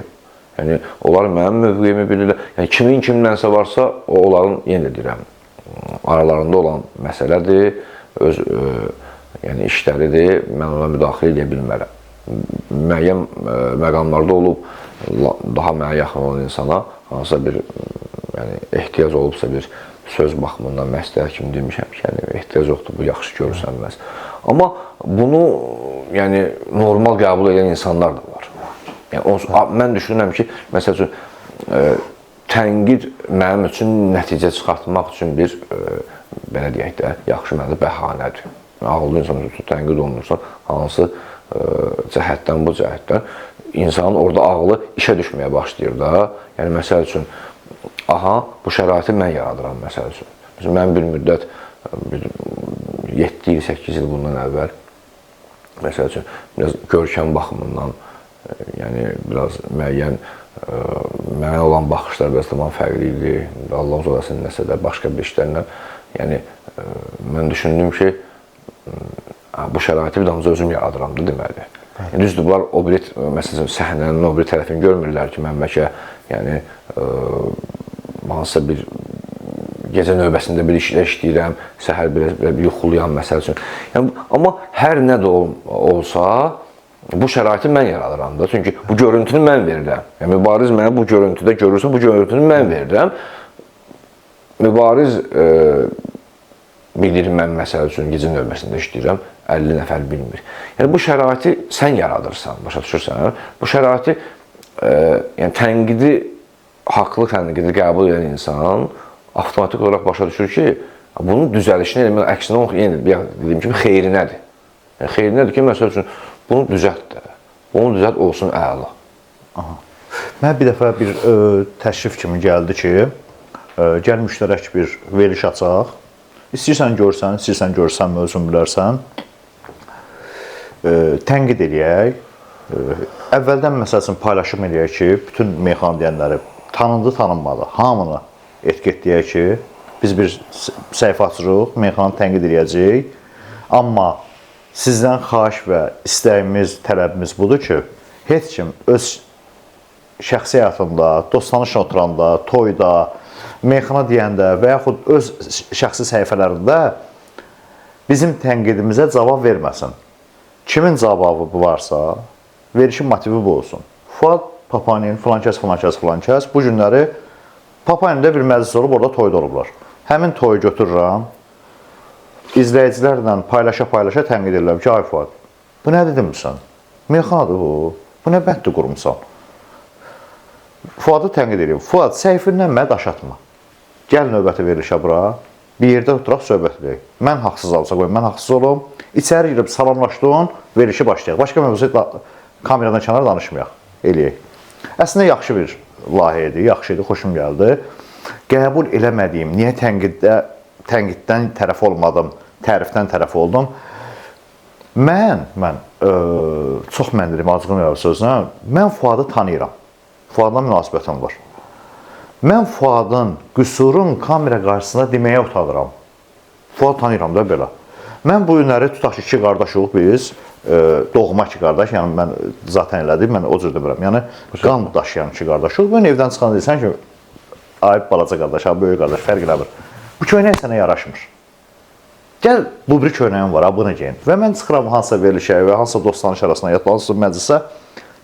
Yəni onlar mənim mövqeyimi bilirlər. Yəni kimin kimlənsə varsa, o onların yenə deyirəm, aralarında olan məsələdir, öz yəni işləridir. Mən ona müdaxilə edə bilmərəm. Müəyyən məqamlarda olub daha mənə yaxın olan insana hansısa bir yəni ehtiyac olubsa bir söz baxımından məsləhət kimi demişəm ki, yəni ehtiyac yoxdur, bu yaxşı görsənməz. Amma bunu yəni normal qəbul edən insanlar da var. Yəni mən düşünürəm ki, məsəl üçün tənqid mənim üçün nəticə çıxartmaq üçün bir belə deyək də yaxşı mənada bəhanədir. Ağıllı insan tənqid olunursa, hansı cəhətdən bu cəhətdən insanın orada ağlı işə düşməyə başlayır da. Yəni məsəl üçün bu şəraiti mən yaradıram məsəl üçün. Məsələn, mən bir müddət 7 il, 8 il bundan əvvəl məsəl üçün biraz görkəm baxımından yəni biraz müəyyən mənə olan baxışlar biraz tamam fərqli idi. Allah uzadasın nəsə də başqa bir işlərlə yəni mən düşündüm ki bu şəraiti bir damcı özüm yaradıram da deməli. Yəni, düzdür, bunlar o biri, məsələn, səhnənin o biri tərəfini görmürlər ki, mən bəlkə yəni, hansısa bir gecə növbəsində bir işlə işləyirəm, səhər bir yuxuluyam, məsəl üçün. Yəni, amma hər nə də olsa, bu şəraiti mən yaradıram da. Çünki bu görüntünü mən verirəm. Yəni, mübariz mənə bu görüntüdə görürsə, bu görüntünü mən verirəm. Mübariz bilir mən, məsəl üçün, gecə növbəsində işləyirəm, 50 nəfər bilmir. Yəni, bu şəraiti sən yaradırsan, başa düşürsən. Bu şəraiti, yəni, tənqidi, haqlı tənqidi qəbul edən insan avtomatik olaraq başa düşür ki, bunun düzəlişini eləmək, əksinə, yenə dediyim kimi, xeyrinədir. Yəni, xeyrinədir ki, məsəl üçün, bunu düzəlt də, bunu düzəlt olsun əla. Mən bir dəfə bir təşrif kimi gəldi ki, gəl müştərək bir veriliş açaq. İstəyirsən görsən, istəyirsən görsən, özün bilərsən. Tənqid eləyək. Əvvəldən məsəl üçün paylaşım eləyək ki, bütün meyxana deyənləri tanındı, tanınmadı. Hamını etiket deyək ki, biz bir səhifə açırıq, meyxanı tənqid eləyəcəyik. Amma sizdən xahiş və istəyimiz, tələbimiz budur ki, heç kim öz şəxsi həyatında, dostanışla oturanda, toyda, meyxana deyəndə və yaxud öz şəxsi səhifələrində bizim tənqidimizə cavab verməsin. Kimin cavabı varsa, verişin motivi bu olsun. Fuad Papanin, filan kəs bu günləri Papanin'də bir məclis olub, orada toyda olublar. Həmin toyu götürürəm, izləyicilərlə paylaşa tənqid edirəm ki, ay Fuad, bu nə dedimsən? Meyxanadır bu, bu nə bənddir qurumsan? Fuadı tənqid edirəm. Fuad, səhvindən mənə daş atma. Gəl növbəti verilişə bura, bir yerdə oturaq, söhbət edək. Mən haqsız alsa qoyum, mən haqsız olum. İçəri girib salamlaşdığın verilişi başlayaq. Başqa mövzuda kameradan kənar danışmayaq, eləyək. Əslində, yaxşı bir layihə idi, yaxşı idi, xoşum gəldi. Qəbul eləmədiyim, niyə tənqiddən tərəf olmadım, tərifdən tərəf oldum? Mən çox məndirim, acığım yavru sözünə, mən Fuadı tanıyıram. Fuadla münasibətim var. Mən Fuadın qüsurun kamera qarşısında deməyə utanıram. Fuad tanıyıram da belə. Mən bu günləri tutaq ki, iki qardaşıq biz, doğma iki qardaş, yəni mən zaten elədim, mən o cür demirəm. Yəni, qan daşıyan iki qardaşıq. Mən evdən çıxan deyilsən ki, ayıb balaca qardaş, böyük qardaş, fərq eləmir. Bu köynək sənə yaraşmır. Gəl, bu bir köynəyim var, bunu geyin. Və mən çıxıram hansısa verilişə və hansısa dostanış arasına yatlansın məclisə,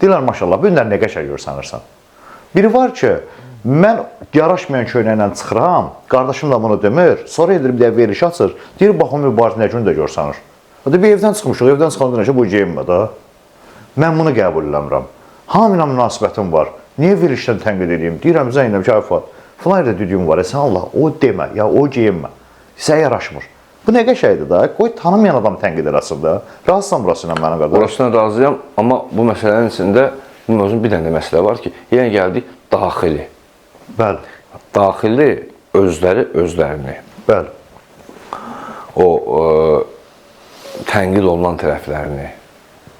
deyirlər, maşallah, bu günlər nə qəşəng görsənirsən. Biri var ki, mən yaraşmayan köynəklə çıxıram, qardaşım da bunu demir, sonra edir bir də veriliş açır, deyir, baxın, mübariz nə gün də görsənir. Bir evdən çıxmışıq, evdən çıxan deyirəm ki, bu geyinmə da. Mən bunu qəbul eləmirəm. Hamıyla münasibətim var. Niyə verilişdən tənqid edeyim? Deyirəm, Zeynəb ki, Fuad, filan yerdə düdüyüm var, sən Allah, o demə, ya o geyinmə. Sənə yaraşmır. Bu nə qəşəkdir da? Qoy tanımayan adamı tənqid eləsin də. Razısan burası ilə mənə qədər? Burasına razıyam, amma bu məsələnin içində bu mövzunun bir dənə məsələ var ki, yenə gəldik daxili. Bəli. daxili özlərini Bəli. o tənqid olunan tərəflərini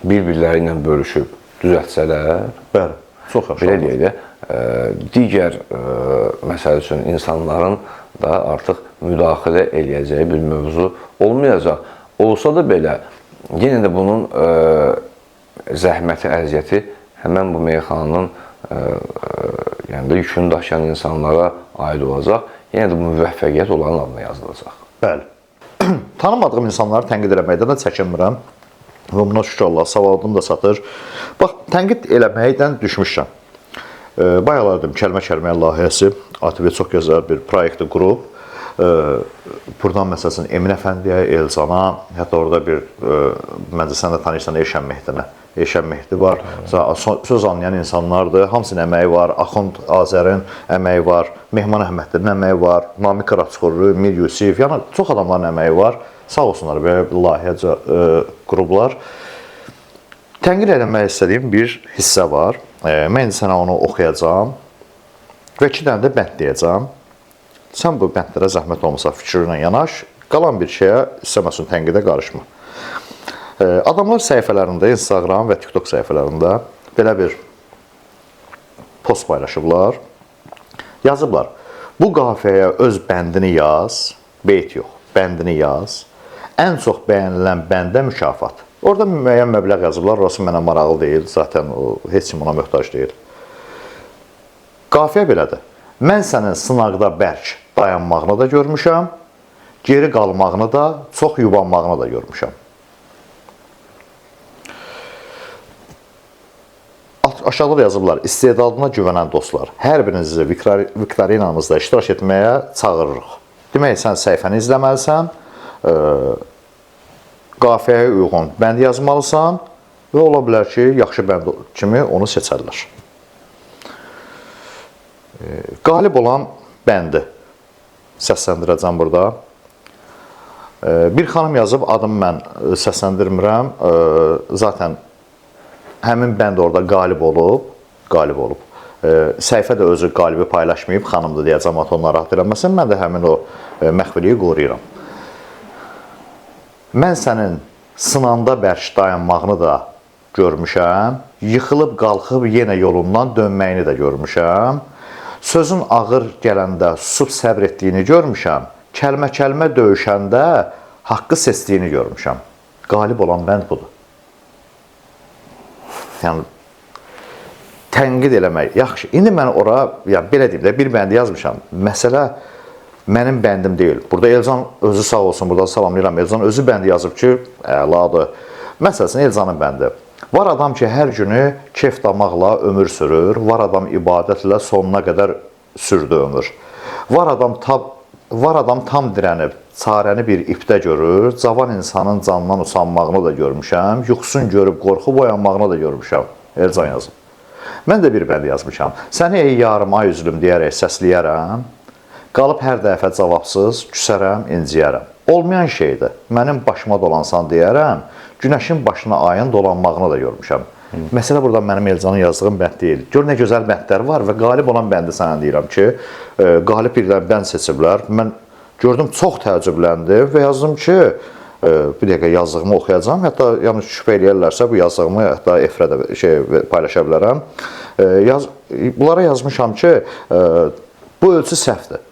bir-birləri ilə bölüşüb düzəltsələr, Bəli. Çox yaxşı. belə deyək də, digər məsəl üçün insanların da artıq müdaxilə eləyəcəyi bir mövzu olmayacaq. Olsa da belə, yenə də bunun zəhməti, əziyyəti həmən bu meyxananın yəni də yükünü daşıyan insanlara aid olacaq. Yenə də bu müvəffəqiyyət onların adına yazılacaq. Bəli. Tanımadığım insanları tənqid eləməkdən də çəkinmirəm. Və buna şükür Allah, savadım da çatır. Bax, tənqid eləməkdən düşmüşəm. Bayaqlar dedim, kəlmə-kəlməyə layihəsi, ATV çox gözəl bir proyekti qurub. Buradan məsələn Emin Əfəndiyə, Elcana, hətta orada bir, məncə sən də tanıyırsan Eşən Mehdinə. Eşən Mehdi var, söz anlayan insanlardır, hamısının əməyi var, Axund Azərin əməyi var, Mehman Əhmədin əməyi var, Namiq Qaraçxorlu, Mir Yusif, yəni çox adamların əməyi var. Sağ olsunlar, belə bir layihəcə qurublar. Tənqid eləmək istədiyim bir hissə var. Mən sənə onu oxuyacağam və 2 dənə də bənd deyəcəm. Sən bu bəndlərə zəhmət olmasa fikrinlə yanaş, qalan bir şeyə istəməsin tənqidə qarışma. Adamlar səhifələrində, Instagram və TikTok səhifələrində belə bir post paylaşıblar. Yazıblar, bu qafiyəyə öz bəndini yaz, beyt yox, bəndini yaz. Ən çox bəyənilən bəndə mükafat. Orada müəyyən məbləğ yazıblar, orası mənə maraqlı deyil, zaten heç kim ona möhtac deyil. Qafiyə belədir. Mən sənin sınaqda bərk dayanmağını da görmüşəm, geri qalmağını da, çox yubanmağını da görmüşəm. Aşağıda yazıblar, istedadına güvənən dostlar, hər birinizi viktorinamızda iştirak etməyə çağırırıq. Demək, sən səhifəni izləməlisən, qafiyəyə uyğun bənd yazmalısan və ola bilər ki, yaxşı bənd kimi onu seçərlər. Qalib olan bəndi səsləndirəcəm burada. Bir xanım yazıb, adımı mən səsləndirmirəm, zaten həmin bənd orada qalib olub. Səhifə də özü qalibi paylaşmayıb, xanımdır deyə cəmaat onu narahat eləməsin, mən də həmin o məxfiliyi qoruyuram. Mən sənin sınanda bərk dayanmağını da görmüşəm, yıxılıb qalxıb yenə yolundan dönməyini də görmüşəm, sözün ağır gələndə susub səbr etdiyini görmüşəm, kəlmə-kəlmə döyüşəndə haqqı seçdiyini görmüşəm. Qalib olan bənd budur. Yəni, tənqid eləmək, yaxşı. İndi mən ora, belə deyim də, bir bəndi yazmışam. Məsələ mənim bəndim deyil. Burada Elcan özü sağ olsun, burada salamlayıram. Elcan özü bəndi yazıb ki, əladır. Məsələn, Elcanın bəndi. Var adam ki, hər günü kef damaqla ömür sürür. Var adam ibadətlə sonuna qədər sürdü ömür. Var adam tam dirənib, çarəni bir ipdə görür. Cavan insanın canından usanmağını da görmüşəm. Yuxusun görüb, qorxub oyanmağını da görmüşəm. Elcan yazıb. Mən də bir bənd yazmışam. Səni ey yarım ay üzlüm deyərək səsləyərəm. Qalıb hər dəfə cavabsız, küsərəm, inciyərəm. Olmayan şeydir. Mənim başıma dolansan deyərəm. Günəşin başına ayın dolanmağını da görmüşəm. Məsələ burada mənim Elcanın yazdığım bənd deyil. Gör nə gözəl bəndlər var və qalib olan bəndi sənə deyirəm ki, qalib bir bənd seçiblər. Mən gördüm, çox təəccübləndim və yazdım ki, bir dəqiqə yazdığımı oxuyacağım. Hətta yanlış şübhə eləyərlərsə bu yazdığımı hətta efirə paylaşa bilərəm. Bunlara yazmışam ki, bu ölçü səhvdir.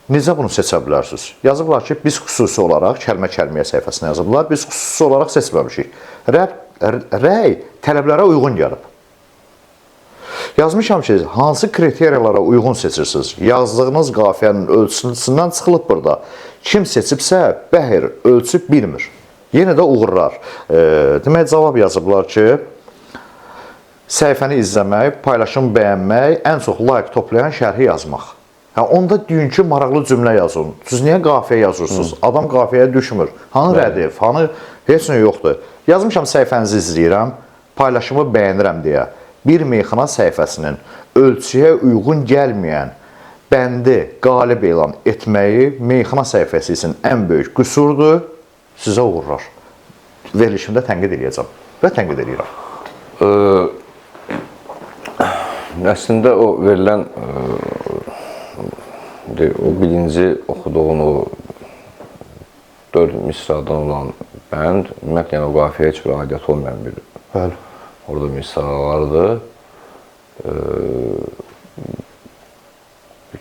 Necə bunu seçə bilərsiniz? Yazıblar ki, biz xüsusi olaraq, kəlmə-kəlməyə səhifəsində yazıblar, biz xüsusi olaraq seçməmişik. Rəy tələblərə uyğun gəlib. Yazmışam ki, hansı kriteriyalara uyğun seçirsiniz? Yazdığınız qafiyənin ölçüsündən çıxılıb burada. Kim seçibsə, bəhir, ölçüb bilmir. Yenə də uğurlar. Demək, cavab yazıblar ki, səhifəni izləmək, paylaşım bəyənmək, ən çox like toplayan şərhi yazmaq. Onda dünkü maraqlı cümlə yazın. Siz niyə qafiyə yazırsınız? Adam qafiyəyə düşmür. Hanı rədif, hanı heç nə yoxdur. Yazmışam, səhifənizi izləyirəm, paylaşımı bəyənirəm deyə. Bir meyxana səhifəsinin ölçüyə uyğun gəlməyən bəndi qalib elan etməyi meyxana səhifəsi üçün ən böyük qüsurdur. Sizə uğurlar. Verilişimdə tənqid edəcəm və tənqid edirəm. Əslində o verilən o birinci oxuduğun o 4 misradan olan bənd, ümumiyyətlə o qafiyyə heç bir aidiyyət olmayan bir orada misralardır.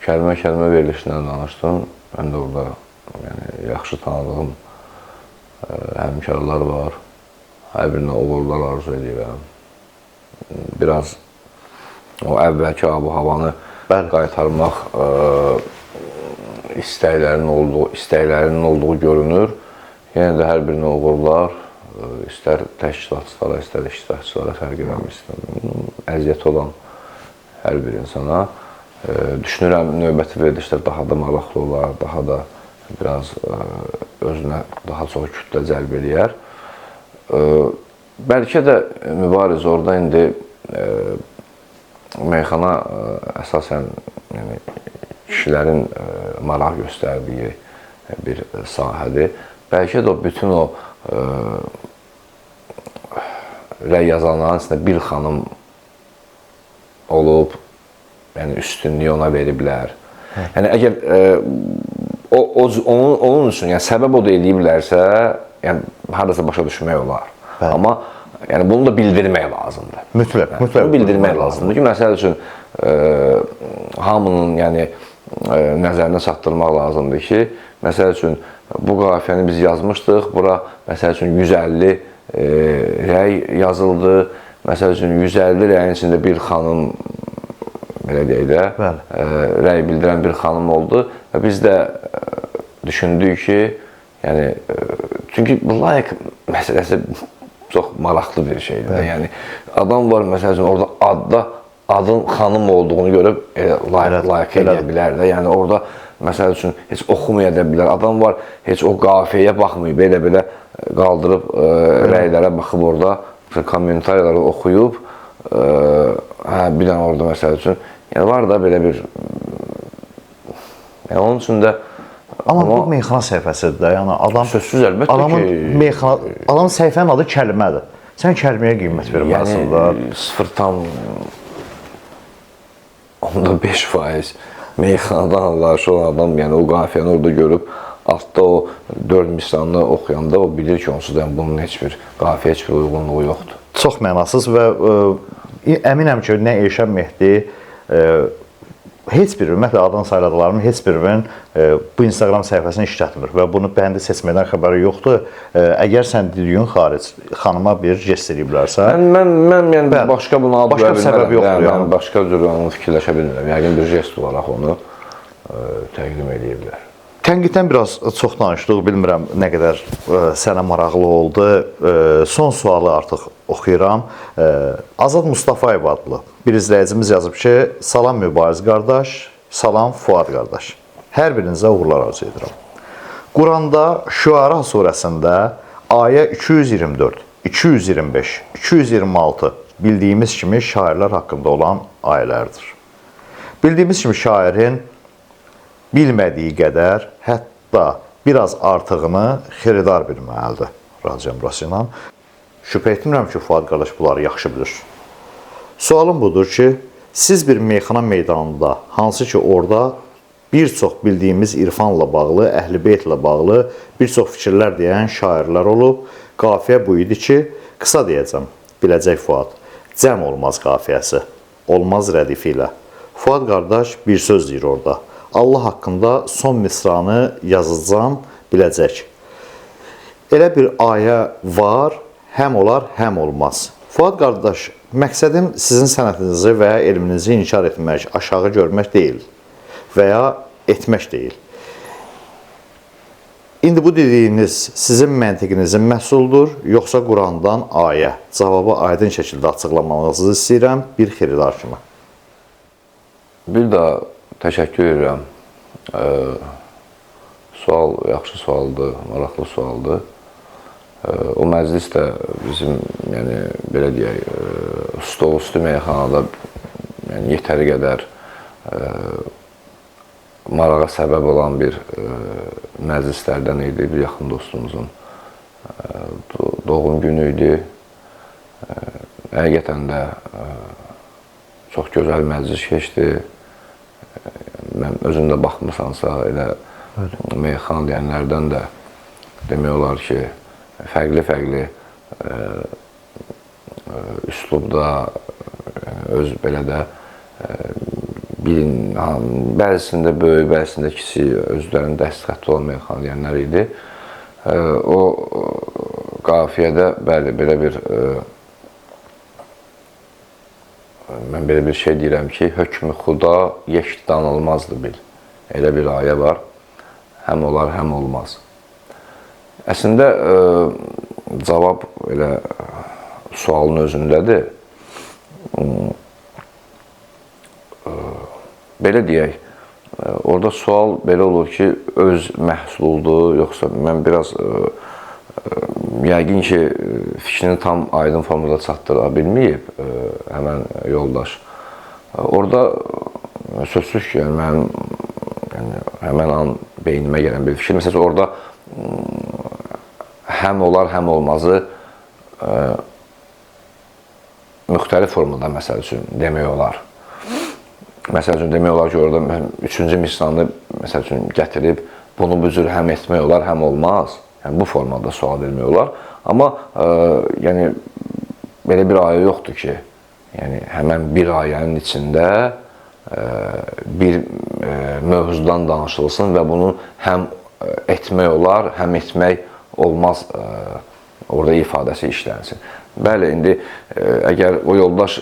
Kəlmə-kəlmə verilişindən danışdım. Mən də orada yaxşı tanıdığım həmkarlar var. Hər birinə uğurlar arzu edirəm. Biraz o əvvəlki abu-havanı qaytarmaq istəklərinin olduğu görünür. Yenə də hər birinə uğurlar, istər təşkilatçılara, istər iştirakçılara fərq eləmişsin. Əziyyət olan hər bir insana. Düşünürəm, növbəti verilişlər daha da maraqlı olar, daha da biraz özünə daha çox kütlə cəlb eləyər. Bəlkə də mübariz orada indi meyxana əsasən kişilərin maraq göstərdiyi bir sahədir. Bəlkə də bütün o rəy yazanların içində bir xanım olub, üstünlüyü ona veriblər. Yəni, əgər onun üçün səbəb o da eləyiblərsə, haradasa başa düşmək olar. Amma bunu da bildirmək lazımdır. Mütləq. Bunu bildirmək lazımdır ki, məsəl üçün, hamının nəzərinə çatdırmaq lazımdır ki, məsəl üçün, bu qafiyəni biz yazmışdıq, bura, məsəl üçün, 150 rəy yazıldı, məsəl üçün, 150 rəyin içində bir xanım, belə deyək də, rəy bildirən bir xanım oldu və biz də düşündük ki, çünki bu layiq məsələsi çox maraqlı bir şeydir. Yəni, adam var, məsəl üçün, orada adın xanım olduğunu görüb layiq edə bilər də. Yəni, orada, məsəl üçün, heç oxumaya da bilər. Adam var, heç o qafiyəyə baxmayıb, belə qaldırıb, rəylərə baxıb orada, kommentariyaları oxuyub, bir dənə orada, məsəl üçün, var da belə bir... Onun üçün də... Amma bu meyxana səhifəsidir də, yəni adam... Sözsüz əlbəttə ki... Adamın səhifənin adı kəlmədir. Sən kəlməyə qiymət verməlisin da. Yəni, 0,5% meyxanadan anlayışı olan adam, yəni o qafiyəni orada görüb, altda o 4 misranı oxuyanda o bilir ki, onsuz da bunun heç bir qafiyə, heç bir uyğunluğu yoxdur. Çox mənasız və əminəm ki, nə Elşən Mehdi, heç bir, ümumiyyətlə adını sayladılarım, heç birinin bu Instagram səhifəsini işlətmir və bunu bəndi seçməkdən xəbəri yoxdur. Əgər sən dediyin xaric xanıma bir jest ediblərsə... Mən başqa buna ad verə bilmərəm. Mən başqa cür onu fikirləşə bilmirəm. Yəqin bir jest olaraq onu təqdim edirlər. Tənqiddən biraz çox danışdıq, bilmirəm nə qədər sənə maraqlı oldu. Son sualı artıq oxuyuram. Azad Mustafayev adlı bir izləyicimiz yazıb ki, salam Mübariz qardaş, salam Fuad qardaş. Hər birinizə uğurlar arzu edirəm. Quranda Şüara surəsində ayə 224, 225, 226 bildiyimiz kimi şairlər haqqında olan ayələrdir. Bildiyimiz kimi şairin bilmədiyi qədər, hətta biraz artığını xeridar bilməlidir. Raci Əmrası ilə. Şübhə etmirəm ki, Fuad qardaş bunları yaxşı bilir. Sualım budur ki, siz bir meyxana meydanında, hansı ki orada bir çox bildiyimiz irfanla bağlı, Əhl-i Beytlə bağlı bir çox fikirlər deyən şairlər olub, qafiyə bu idi ki, qısa deyəcəm, biləcək Fuad, cəm olmaz qafiyəsi, olmaz rədifi ilə. Fuad qardaş bir söz deyir orada. Allah haqqında son misranı yazacam, biləcək. Elə bir ayə var, həm olar, həm olmaz. Fuad qardaş, məqsədim sizin sənətinizi və elminizi inkar etmək, aşağı görmək deyil və ya etmək deyil. İndi bu dediyiniz sizin məntiqinizin məhsuldur, yoxsa Qurandan ayə? Cavabı aydın şəkildə açıqlamanızı istəyirəm bir xeridar kimi. Bir daha təşəkkür edirəm. Sual yaxşı sualdır, maraqlı sualdır. O məclis də bizim, belə deyək, stol-üstü meyxanada yetəri qədər marağa səbəb olan bir məclislərdən idi, bir yaxın dostumuzun doğum günü idi. Həqiqətən də çox gözəl məclis keçdi. Mən özüm də baxmısansa, elə meyxana deyənlərdən də demək olar ki, fərqli-fərqli üslubda, öz belə də bəzisində böyük, bəzisində kiçik, özlərinin dəstxətli olan meyxana deyənlər idi. O qafiyədə bəli, belə bir mən belə bir şey deyirəm ki, hökmü xuda yeşd danılmazdı bil. Elə bir ayə var. Həm olar, həm olmaz. Əslində, cavab elə sualın özündədir. Belə deyək, orada sual belə olur ki, öz məhsuludur, yoxsa mən biraz yəqin ki, fikrini tam aydın formada çatdıra bilməyib həmən yoldaş. Orada sözsüz ki, mənim həmən an beynimə gələn bir fikir. Məsələn, orada həm olar, həm olmazı müxtəlif formada məsəl üçün demək olar. Məsəl üçün demək olar ki, orada üçüncü misranı məsəl üçün gətirib bunu bu cür həm etmək olar, həm olmaz. Yəni bu formada sual vermək olar. Amma yəni belə bir ayə yoxdur ki, yəni həmən bir ayənin içində bir mövzudan danışılsın və bunu həm etmək olar, həm etmək olmaz orada ifadəsi işlənsin. Bəli, indi əgər o yoldaş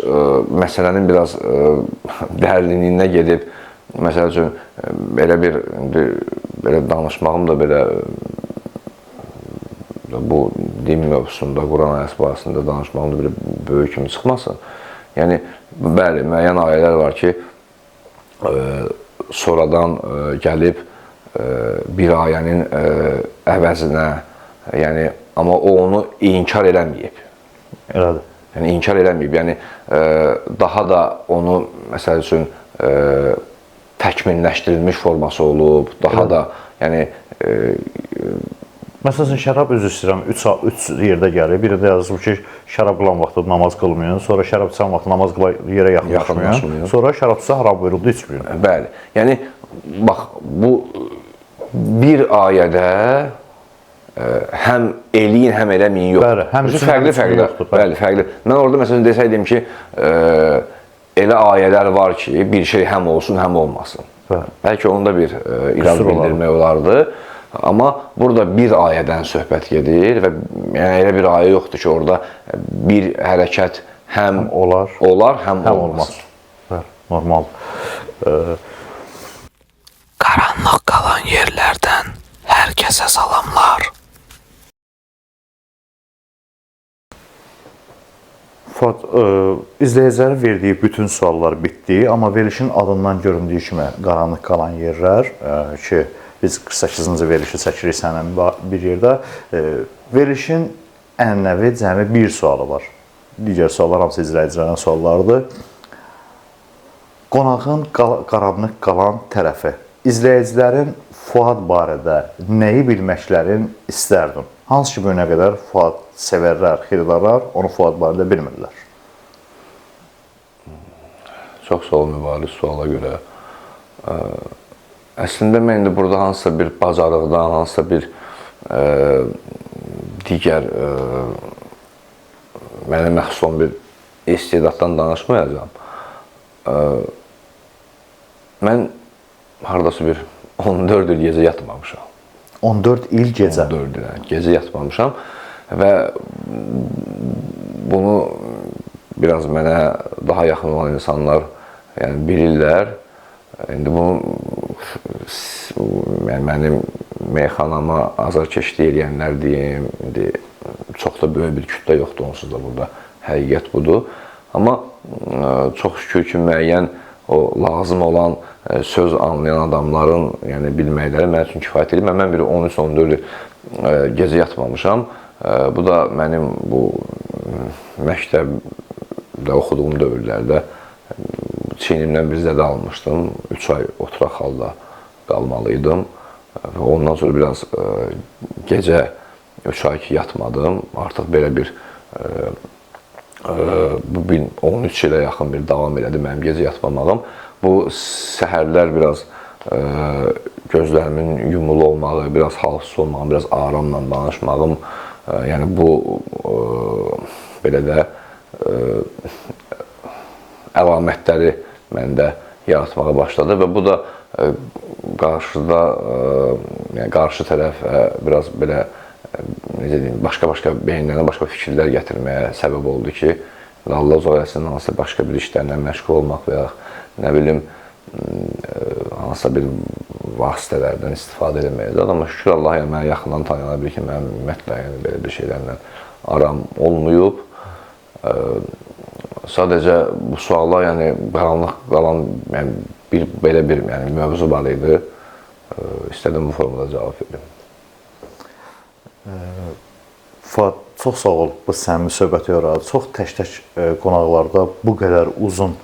məsələnin biraz dərinliyinə gedib, məsəl üçün belə bir danışmağım da belə bu din mövzusunda, Quran ayəsi barəsində danışmağım da belə böyük kimi çıxmasın. Yəni, bəli, müəyyən ayələr var ki, sonradan gəlib bir ayənin əvəzinə, yəni, amma o onu inkar eləməyib. Elədir. Yəni, inkar eləməyib. Yəni, daha da onu, məsəl üçün, təkmilləşdirilmiş forması olub, daha da, yəni, məsələn, şərab üzr istəyirəm, 3 yerdə gəlir. Birində yazılıb ki, şərab qılan vaxtı namaz qılmayın, sonra şərab içən vaxtı namaz qılan yerə yaxınlaşmayın, sonra şərabçısa haram buyuruldu, içməyin. Bəli. Yəni, bax, bu bir ayədə həm eləyin, həm eləməyin yoxdur. Bəli, həm fərqli-fərqli. Bəli, fərqli. Mən orada məsələn desəydim ki, elə ayələr var ki, bir şey həm olsun, həm olmasın. Bəlkə onda bir irad bildirmək olardı. Amma burada bir ayədən söhbət gedir və yəni elə bir ayə yoxdur ki, orada bir hərəkət həm olar, həm olmaz. Normal. Qaranlıq qalan yerlərdən hər kəsə salamlar. Fuad, izləyicilərin verdiyi bütün suallar bitdi, amma verilişin adından göründüyü kimi qaranlıq qalan yerlər ki, biz 48-ci verilişi çəkirik səninlə bir yerdə. Verilişin ənənəvi cəmi bir sualı var. Digər suallar hamısı izləyicilərin suallarıdır. Qonağın qaranlıq qalan tərəfi. İzləyicilərin Fuad barədə nəyi bilməklərini istərdim? Hansı ki, bugünə qədər Fuad sevərlər, xeyirdarlar, onu Fuad barədə bilmirlər. Çox sağ ol, mübariz suala görə. Əslində, mən indi burada hansısa bir bacarıqdan, hansısa bir digər mənə məxsus olan bir istedaddan danışmayacağam. Mən haradasa bir 14 il gecə yatmamışam. 14 il gecə? 14 il gecə yatmamışam və bunu biraz mənə daha yaxın olan insanlar bilirlər. İndi bu mənim meyxanama azarkeşlik eləyənlər deyim, indi çox da böyük bir kütlə yoxdur, onsuz da burada həqiqət budur. Amma çox şükür ki, müəyyən o lazım olan söz anlayan adamların bilməkləri mənim üçün kifayət edir. Mən bir 13-14 il gecə yatmamışam. Bu da mənim bu məktəbdə oxuduğum dövrlərdə çiynimdən bir zədə almışdım. 3 ay oturaq halda qalmalıydım. Ondan sonra biraz gecə 3 ay ki yatmadım. Artıq belə bir Bu 13 ilə yaxın bir davam elədi mənim gecə yatmamağım. Bu səhərlər biraz gözlərimin yumulu olmağı, biraz halsız olmağım, biraz aramla danışmağım, yəni bu belə də əlamətləri məndə yaratmağa başladı və bu da qarşıda, yəni qarşı tərəfə biraz belə necə deyim, başqa beyinlərinə başqa fikirlər gətirməyə səbəb oldu ki, Allah uzaq eləsin, hansısa başqa bir işlərlə məşğul olmaq və ya nə bilim, hansısa bir vasitələrdən istifadə edilməyəcək. Amma şükür Allah, yəni mənə yaxından tanıyana bilir ki, mənim ümumiyyətlə yəni, belə bir şeylərlə aram olmayıb. Sadəcə bu suala yəni, qaranlıq qalan yəni, belə bir yəni, mövzu var idi. İstədim bu formada cavab verim. Fuad, çox sağ ol bu səmimi söhbəti yaradı. Çox tək-tək qonaqlarda bu qədər uzun,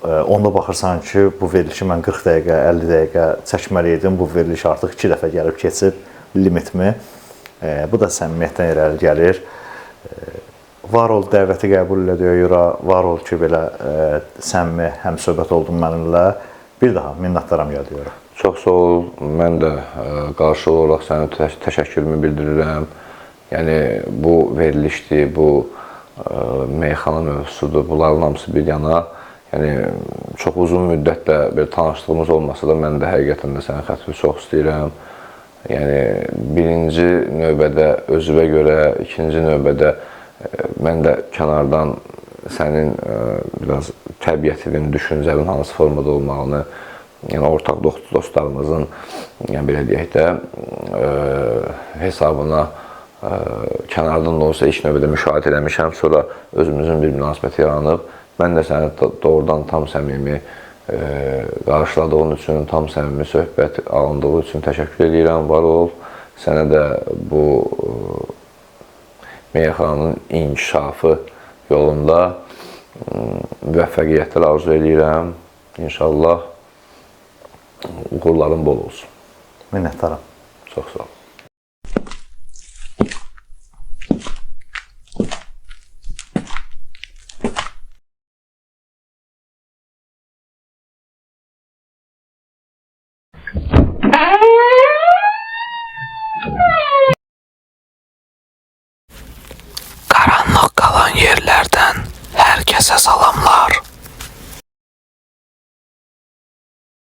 onda baxırsan ki, bu verilişi mən 40 dəqiqə, 50 dəqiqə çəkməli idim. Bu veriliş artıq 2 dəfə gəlib keçib limitimi. Bu da səmimiyyətdən irəli gəlir. Var ol, dəvəti qəbul elədik, var ol ki, belə səmimi həm söhbət oldun mənimlə. Bir daha minnətdaram gəldik. Çox sağ ol. Mən də qarşılıq olaraq sənə təşəkkürümü bildirirəm. Yəni, bu verilişdir, bu meyxana mövzusudur. Bunların hamısı bir yana. Yəni, çox uzun müddətlə bir tanışlığımız olmasa da mən də həqiqətən də sənin xətrini çox istəyirəm. Yəni, birinci növbədə özümə görə, ikinci növbədə mən də kənardan sənin biraz təbiətinin, düşüncənin hansı formada olmağını, yəni ortaq dostlarımızın, yəni belə deyək də, hesabına kənardan da olsa ilk növbədə müşahidə eləmişəm, sonra özümüzün bir münasibəti yaranıb. Mən də səni doğrudan tam səmimi qarşıladığın üçün, tam səmimi söhbət alındığı üçün təşəkkür edirəm, var ol. Sənə də bu meyxananın inkişafı yolunda müvəffəqiyyətlər arzu edirəm. İnşallah uğurların bol olsun. Minnətdaram. Çox sağ ol. Karanlık kalan yerlerden herkese salam.